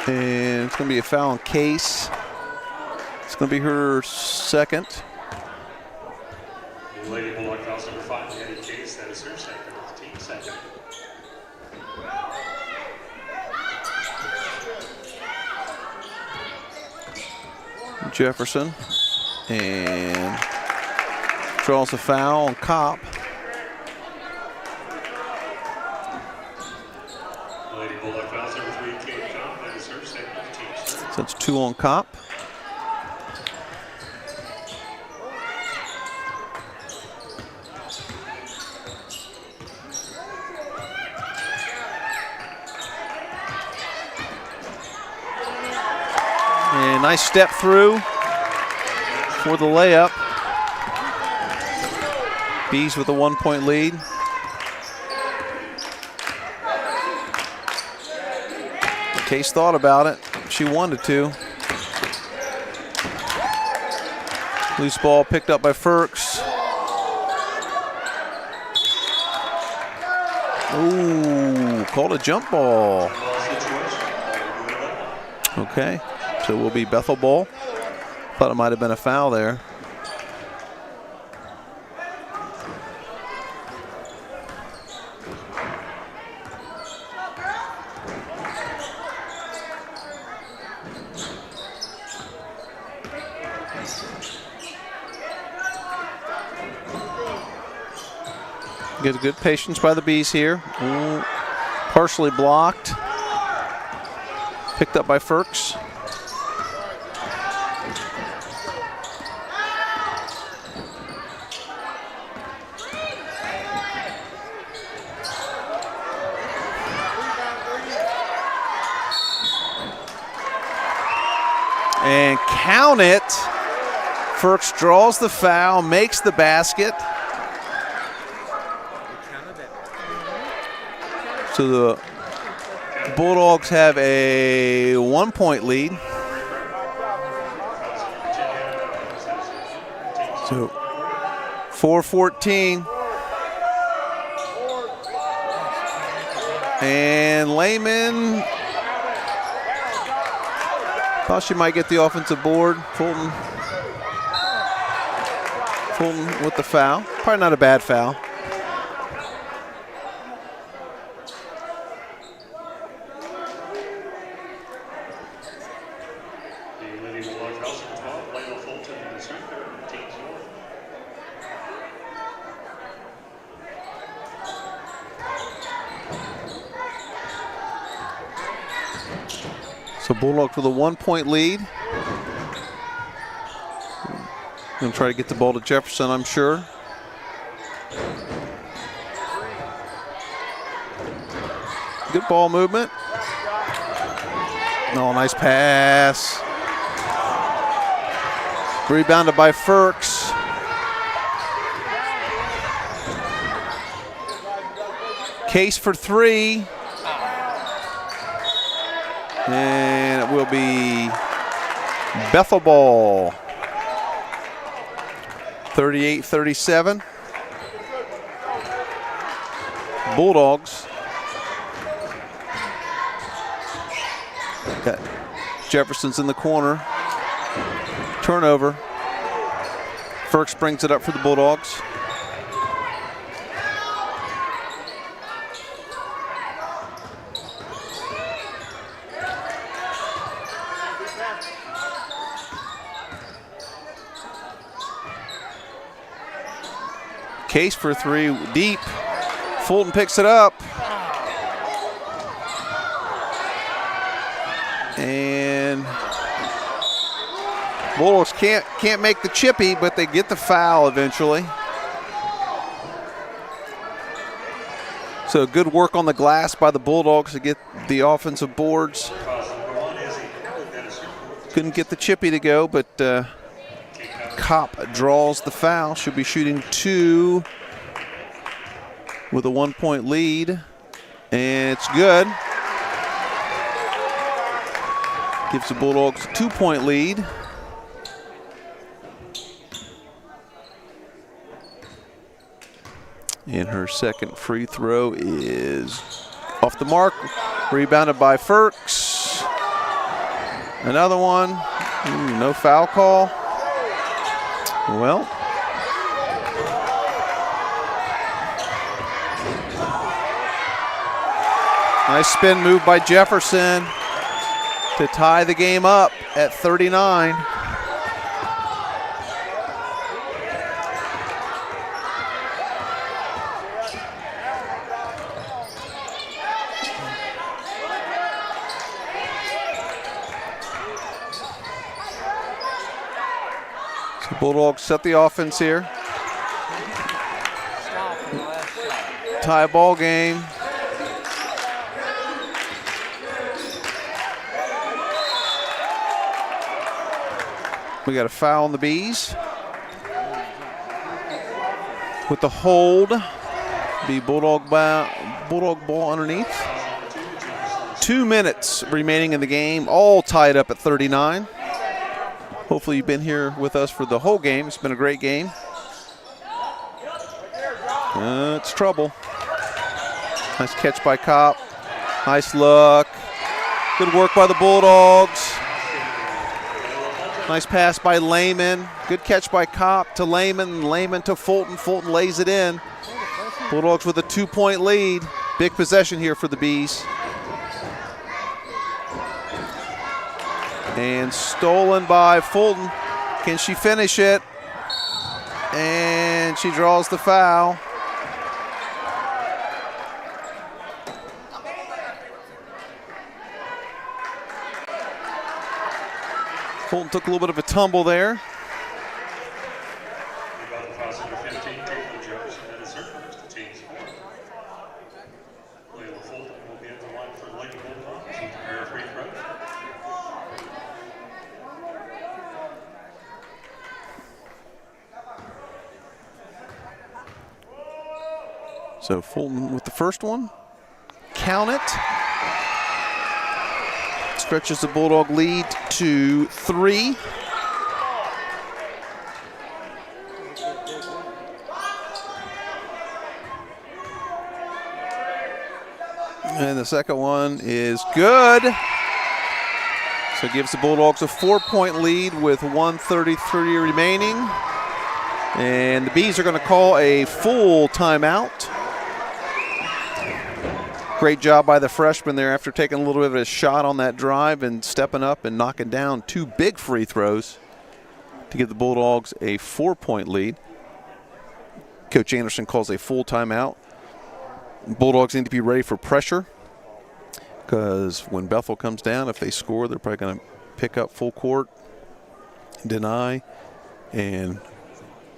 And it's going to be a foul on Case. It's going to be her second. The Lady Bulldog fouls number 5, Eddie Case. That is her second. Team second. Jefferson. And draws a foul on Kopp. Lady Bulldog fouls number 3, Kate John. That is her second. Team third. So it's 2 on Kopp. And nice step through for the layup. Bees with a 1-point lead. Case thought about it. She wanted to. Loose ball picked up by Firks. Ooh, called a jump ball. Okay, so it will be Bethel ball. Thought it might have been a foul there. Get a good patience by the Bees here. Ooh, partially blocked. Picked up by Firks. And count it. Firks draws the foul, makes the basket. So the Bulldogs have a 1-point lead. So 4-14. And Lehman thought she might get the offensive board. Fulton with the foul. Probably not a bad foul. So Bulldogs with a 1-point lead. Going to try to get the ball to Jefferson, I'm sure. Good ball movement. Oh, nice pass. Rebounded by Firks. Case for 3. And it will be Bethel ball. 38-37. Bulldogs. Got Jefferson's in the corner. Turnover. Firks brings it up for the Bulldogs. Case for three, deep. Fulton picks it up. And Bulldogs can't make the chippy, but they get the foul eventually. So good work on the glass by the Bulldogs to get the offensive boards. Couldn't get the chippy to go, but Kopp draws the foul. Should be shooting 2 with a 1-point lead, and it's good. Gives the Bulldogs a 2-point lead. And her second free throw is off the mark. Rebounded by Ferks. Another one. No foul call. Well. Nice spin move by Jefferson to tie the game up at 39. So Bulldogs set the offense here. Tie ball game. We got a foul on the Bees. With the hold, be Bulldog ball underneath. 2 minutes remaining in the game, all tied up at 39. Hopefully you've been here with us for the whole game. It's been a great game. It's trouble. Nice catch by Kopp. Nice look. Good work by the Bulldogs. Nice pass by Lehman. Good catch by Kopp to Lehman. Lehman to Fulton. Fulton lays it in. Bulldogs with a 2-point lead. Big possession here for the Bees. And stolen by Fulton. Can she finish it? And she draws the foul. Fulton took a little bit of a tumble there. So Fulton with the first one. Count it. Stretches the Bulldog lead to 3. And the second one is good. So it gives the Bulldogs a 4-point lead with 1:33 remaining. And the Bees are going to call a full timeout. Great job by the freshman there after taking a little bit of a shot on that drive and stepping up and knocking down 2 big free throws to give the Bulldogs a 4-point lead. Coach Anderson calls a full timeout. Bulldogs need to be ready for pressure because when Bethel comes down, if they score, they're probably going to pick up full court, deny, and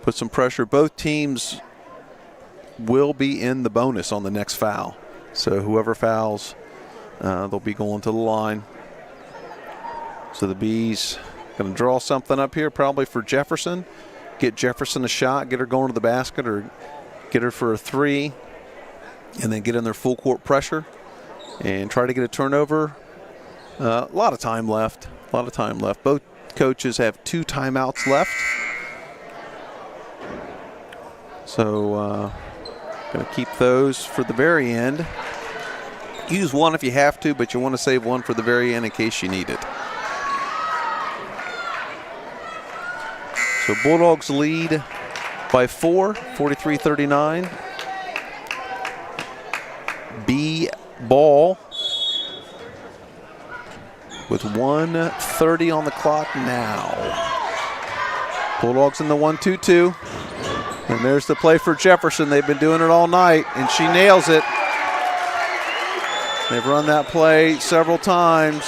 put some pressure. Both teams will be in the bonus on the next foul. So whoever fouls, they'll be going to the line. So the Bees going to draw something up here probably for Jefferson. Get Jefferson a shot, get her going to the basket or get her for a 3, and then get in their full court pressure and try to get a turnover. A lot of time left. Both coaches have 2 timeouts left. So going to keep those for the very end. Use one if you have to, but you want to save one for the very end in case you need it. So Bulldogs lead by 4, 43-39. B ball with 1:30 on the clock now. Bulldogs in the 1-2-2. And there's the play for Jefferson. They've been doing it all night, and she nails it. They've run that play several times,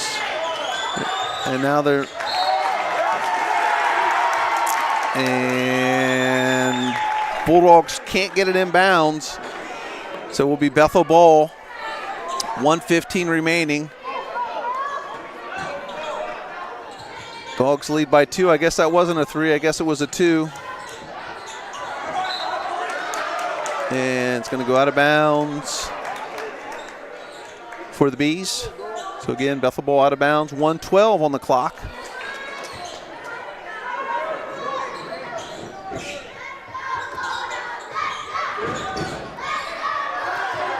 and now they're – and Bulldogs can't get it in bounds, so it will be Bethel ball. 1:15 remaining. Dogs lead by 2. I guess that wasn't a 3. I guess it was a 2. And it's going to go out of bounds for the Bees. So again, Bethel ball out of bounds. 1:12 on the clock.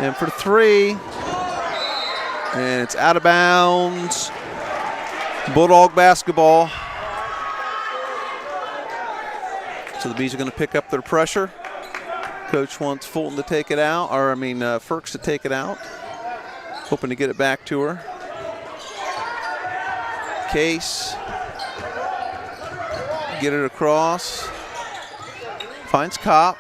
And for 3, and it's out of bounds. Bulldog basketball. So the Bees are going to pick up their pressure. Coach wants Fulton to take it out, or Ferks to take it out. Hoping to get it back to her. Case. Get it across. Finds Kopp.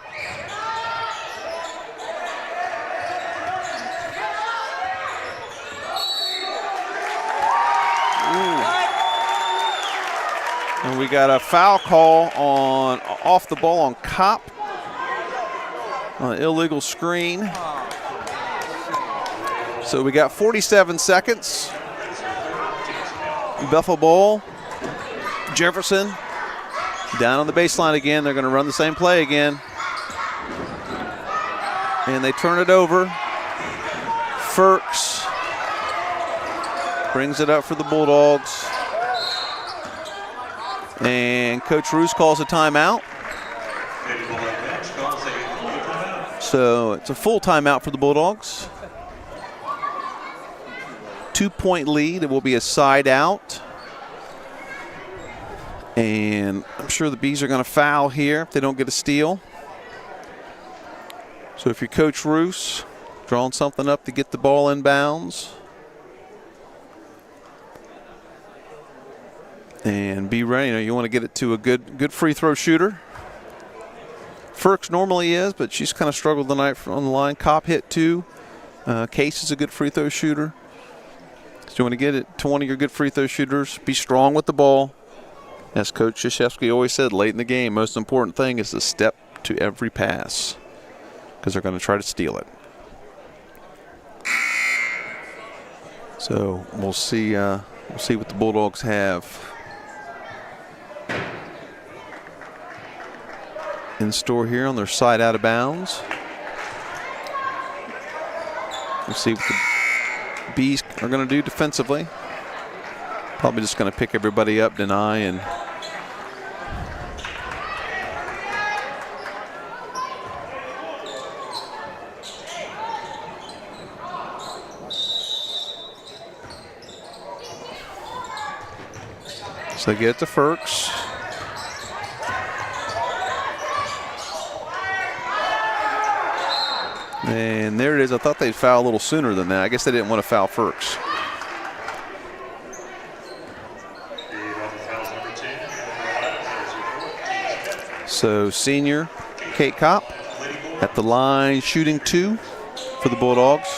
And we got a foul call on off the ball on Kopp on an illegal screen. So we got 47 seconds. Bethel ball. Jefferson down on the baseline again. They're going to run the same play again. And they turn it over. Ferks brings it up for the Bulldogs. And Coach Roos calls a timeout. So it's a full timeout for the Bulldogs. 2-point lead. It will be a side out. And I'm sure the Bees are going to foul here if they don't get a steal. So if you're Coach Roos, drawing something up to get the ball in bounds. And be ready. You want to get it to a good free throw shooter. Ferks normally is, but she's kind of struggled tonight on the line. Kopp hit 2. Case is a good free throw shooter. So you want to get it to one of your good free throw shooters. Be strong with the ball. As Coach Krzyzewski always said, late in the game, most important thing is to step to every pass because they're going to try to steal it. So we'll see what the Bulldogs have in store here on their side out of bounds. We'll see what the Bees are going to do defensively. Probably just going to pick everybody up, deny, and so they get it to Ferks. And there it is. I thought they'd foul a little sooner than that. I guess they didn't want to foul Ferks. So senior Kate Kopp at the line shooting 2 for the Bulldogs.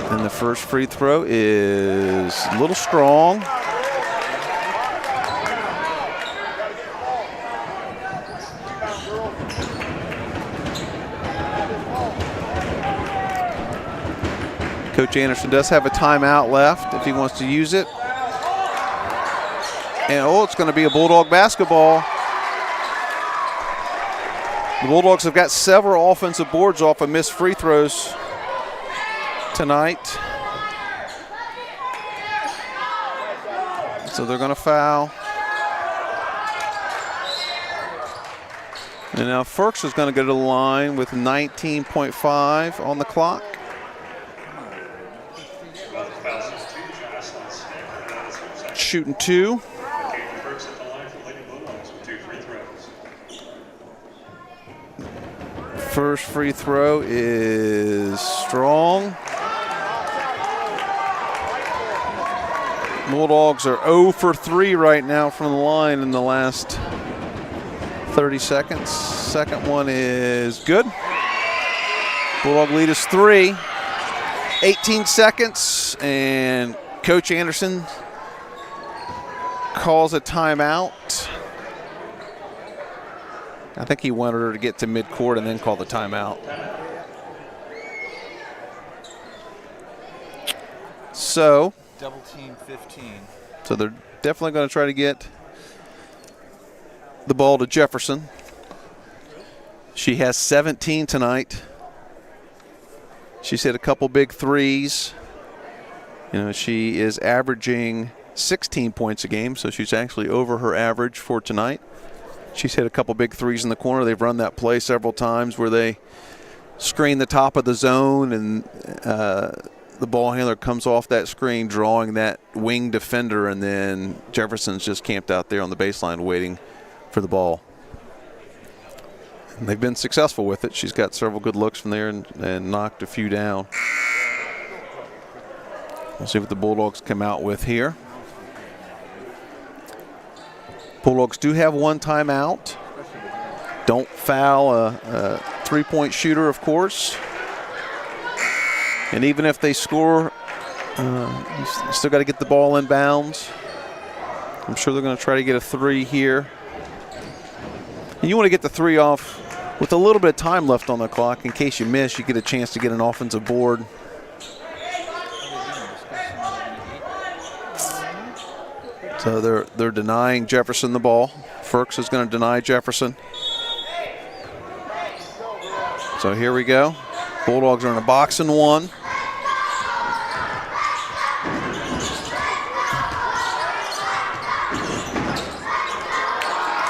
And the first free throw is a little strong. Coach Anderson does have a timeout left if he wants to use it. And it's going to be a Bulldog basketball. The Bulldogs have got several offensive boards off of missed free throws tonight. So they're going to foul. And now Ferks is going to go to the line with 19.5 on the clock. Shooting 2. First free throw is strong. Bulldogs are 0 for 3 right now from the line in the last 30 seconds. Second one is good. Bulldog lead is 3. 18 seconds, and Coach Anderson calls a timeout. I think he wanted her to get to midcourt and then call the timeout. So, double team 15. So they're definitely going to try to get the ball to Jefferson. She has 17 tonight. She's hit a couple big threes. You know, she is averaging 16 points a game, so she's actually over her average for tonight. She's hit a couple big threes in the corner. They've run that play several times where they screen the top of the zone and the ball handler comes off that screen, drawing that wing defender, and then Jefferson's just camped out there on the baseline waiting for the ball. And they've been successful with it. She's got several good looks from there and knocked a few down. We'll see what the Bulldogs come out with here. Bulldogs do have one timeout. Don't foul a three-point shooter, of course. And even if they score, you still got to get the ball in bounds. I'm sure they're going to try to get a three here. And you want to get the three off with a little bit of time left on the clock. In case you miss, you get a chance to get an offensive board. So they're denying Jefferson the ball. Ferks is going to deny Jefferson. So here we go. Bulldogs are in a box and one.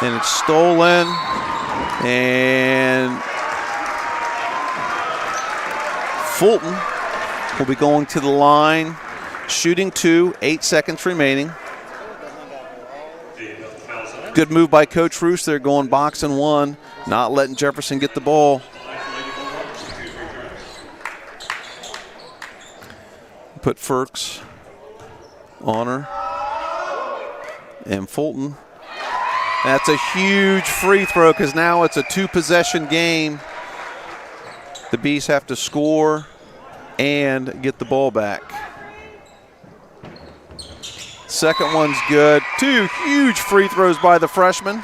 And it's stolen. And Fulton will be going to the line, shooting 2, 8 seconds remaining. Good move by Coach Roos. They're going box and one, not letting Jefferson get the ball. Put Ferks on her. And Fulton. That's a huge free throw because now it's a two-possession game. The Bees have to score and get the ball back. Second one's good. 2 huge free throws by the freshman.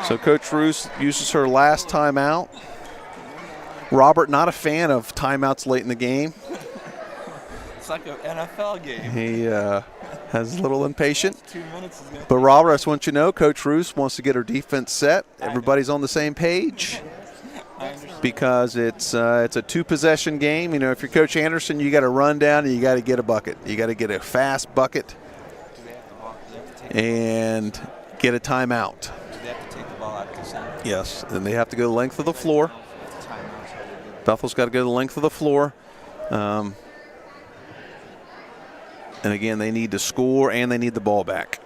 So Coach Roos uses her last timeout. Robert, not a fan of timeouts late in the game. It's like an NFL game. He has a little impatient. 2 minutes is going to. But Robert, I just want you to know, Coach Roos wants to get her defense set. Everybody's on the same page because it's a two-possession game. You know, if you're Coach Anderson, you got to run down and you got to get a bucket. You got to get a fast bucket and get a timeout. Do they have to take the ball out of the center? Yes, and they have to go the length of the floor. Bethel's got to go the length of the floor. And again, they need to score and they need the ball back.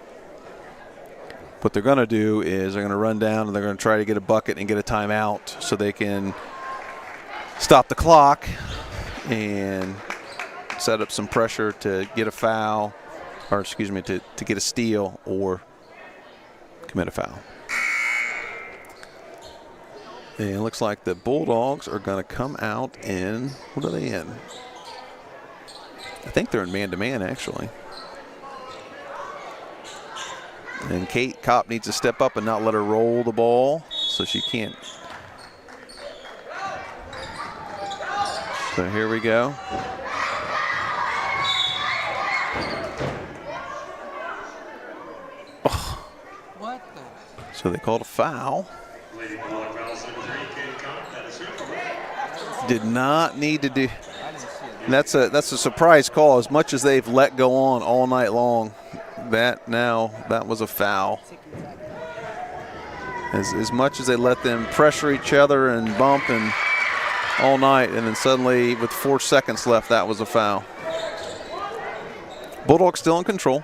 What they're going to do is they're going to run down and they're going to try to get a bucket and get a timeout so they can stop the clock and set up some pressure to get a foul, or excuse me, to get a steal or commit a foul. And it looks like the Bulldogs are going to come out in, what are they in? I think they're in man-to-man, actually. And Kate Kopp needs to step up and not let her roll the ball, so she can't. So here we go. Oh. What the? So they called a foul. Did not need to do. That's a surprise call. As much as they've let go on all night long, that was a foul. As much as they let them pressure each other and bump and all night, and then suddenly with 4 seconds left, that was a foul. Bulldogs still in control.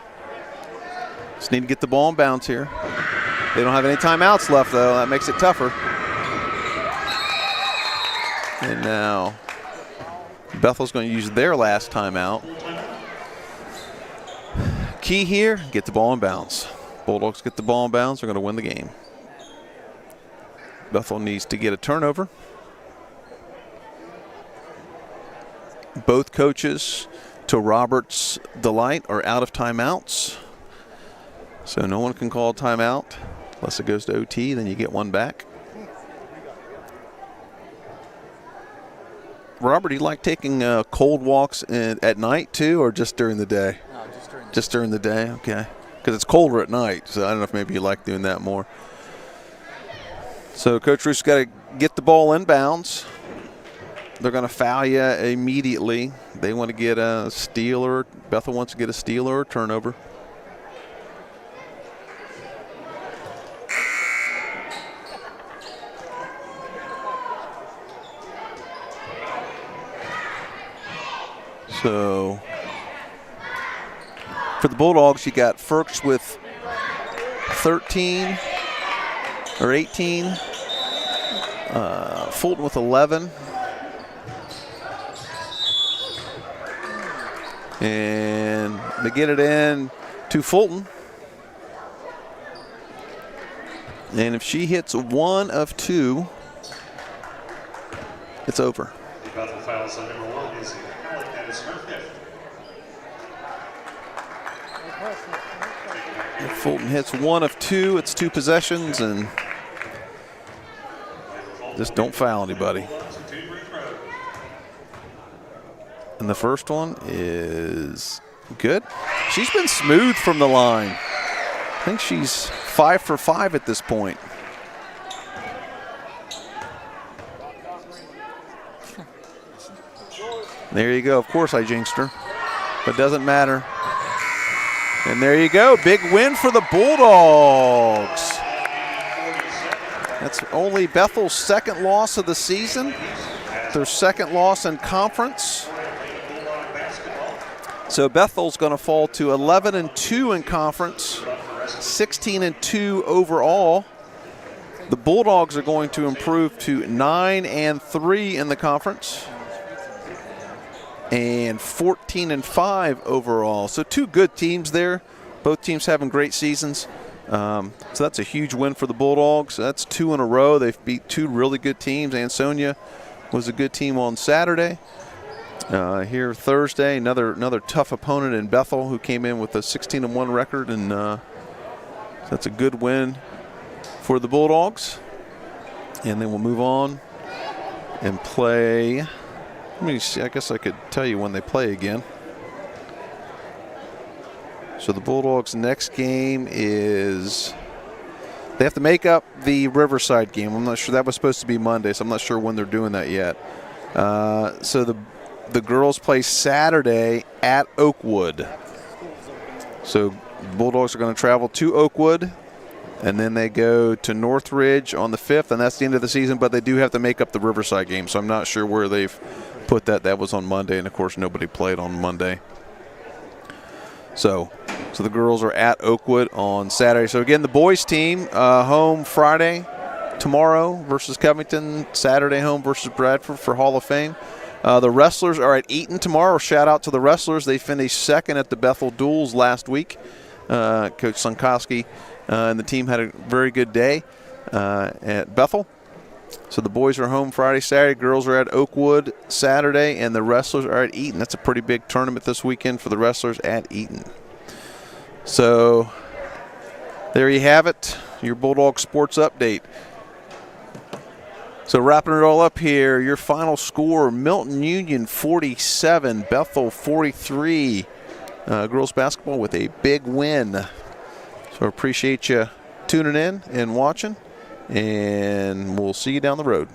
Just need to get the ball in bounds here. They don't have any timeouts left, though. That makes it tougher. And now Bethel's going to use their last timeout. key here, get the ball in bounds. Bulldogs get the ball in bounds, they're going to win the game. Bethel needs to get a turnover. Both coaches, to Robert's delight, are out of timeouts. So no one can call a timeout unless it goes to OT, then you get one back. Robert, do you like taking cold walks at night too, or just during the day? No, Just during the day, okay. Because it's colder at night, so I don't know if maybe you like doing that more. So Coach Roos got to get the ball in bounds. They're going to foul you immediately. They want to get a steal, or Bethel wants to get a steal or a turnover. So for the Bulldogs, you got Ferks with 13 or 18, Fulton with 11, and they get it in to Fulton. And if she hits one of two, it's over. The Bethel fouls on number 1 is Alec. That is her 5th. If Fulton hits one of two, it's 2 possessions, and just don't foul anybody. And the first one is good. She's been smooth from the line. I think she's 5 for 5 at this point. There you go. Of course I jinxed her, but doesn't matter. And there you go. Big win for the Bulldogs. That's only Bethel's second loss of the season. Their second loss in conference. So Bethel's going to fall to 11-2 in conference, 16-2 overall. The Bulldogs are going to improve to 9-3 in the conference and 14-5 overall. So 2 good teams there. Both teams having great seasons. So that's a huge win for the Bulldogs. That's 2 in a row. They've beat 2 really good teams. Ansonia was a good team on Saturday. Here Thursday, another tough opponent in Bethel, who came in with a 16-1 record, and that's a good win for the Bulldogs. And then we'll move on and play. Let me see. I guess I could tell you when they play again. So the Bulldogs' next game is, they have to make up the Riverside game. I'm not sure, that was supposed to be Monday, so I'm not sure when they're doing that yet. So the girls play Saturday at Oakwood. So the Bulldogs are going to travel to Oakwood, and then they go to Northridge on the 5th, and that's the end of the season, but they do have to make up the Riverside game, so I'm not sure where they've put that. That was on Monday, and of course nobody played on Monday. So the girls are at Oakwood on Saturday. So again, the boys team home Friday, tomorrow versus Covington, Saturday home versus Bradford for Hall of Fame. The wrestlers are at Eaton tomorrow. Shout out to the wrestlers. They finished second at the Bethel Duels last week. Coach Sunkowski and the team had a very good day at Bethel. So the boys are home Friday, Saturday. Girls are at Oakwood Saturday, and the wrestlers are at Eaton. That's a pretty big tournament this weekend for the wrestlers at Eaton. So there you have it, your Bulldog Sports Update. So wrapping it all up here, your final score, Milton-Union 47, Bethel 43. Girls basketball with a big win. So appreciate you tuning in and watching, and we'll see you down the road.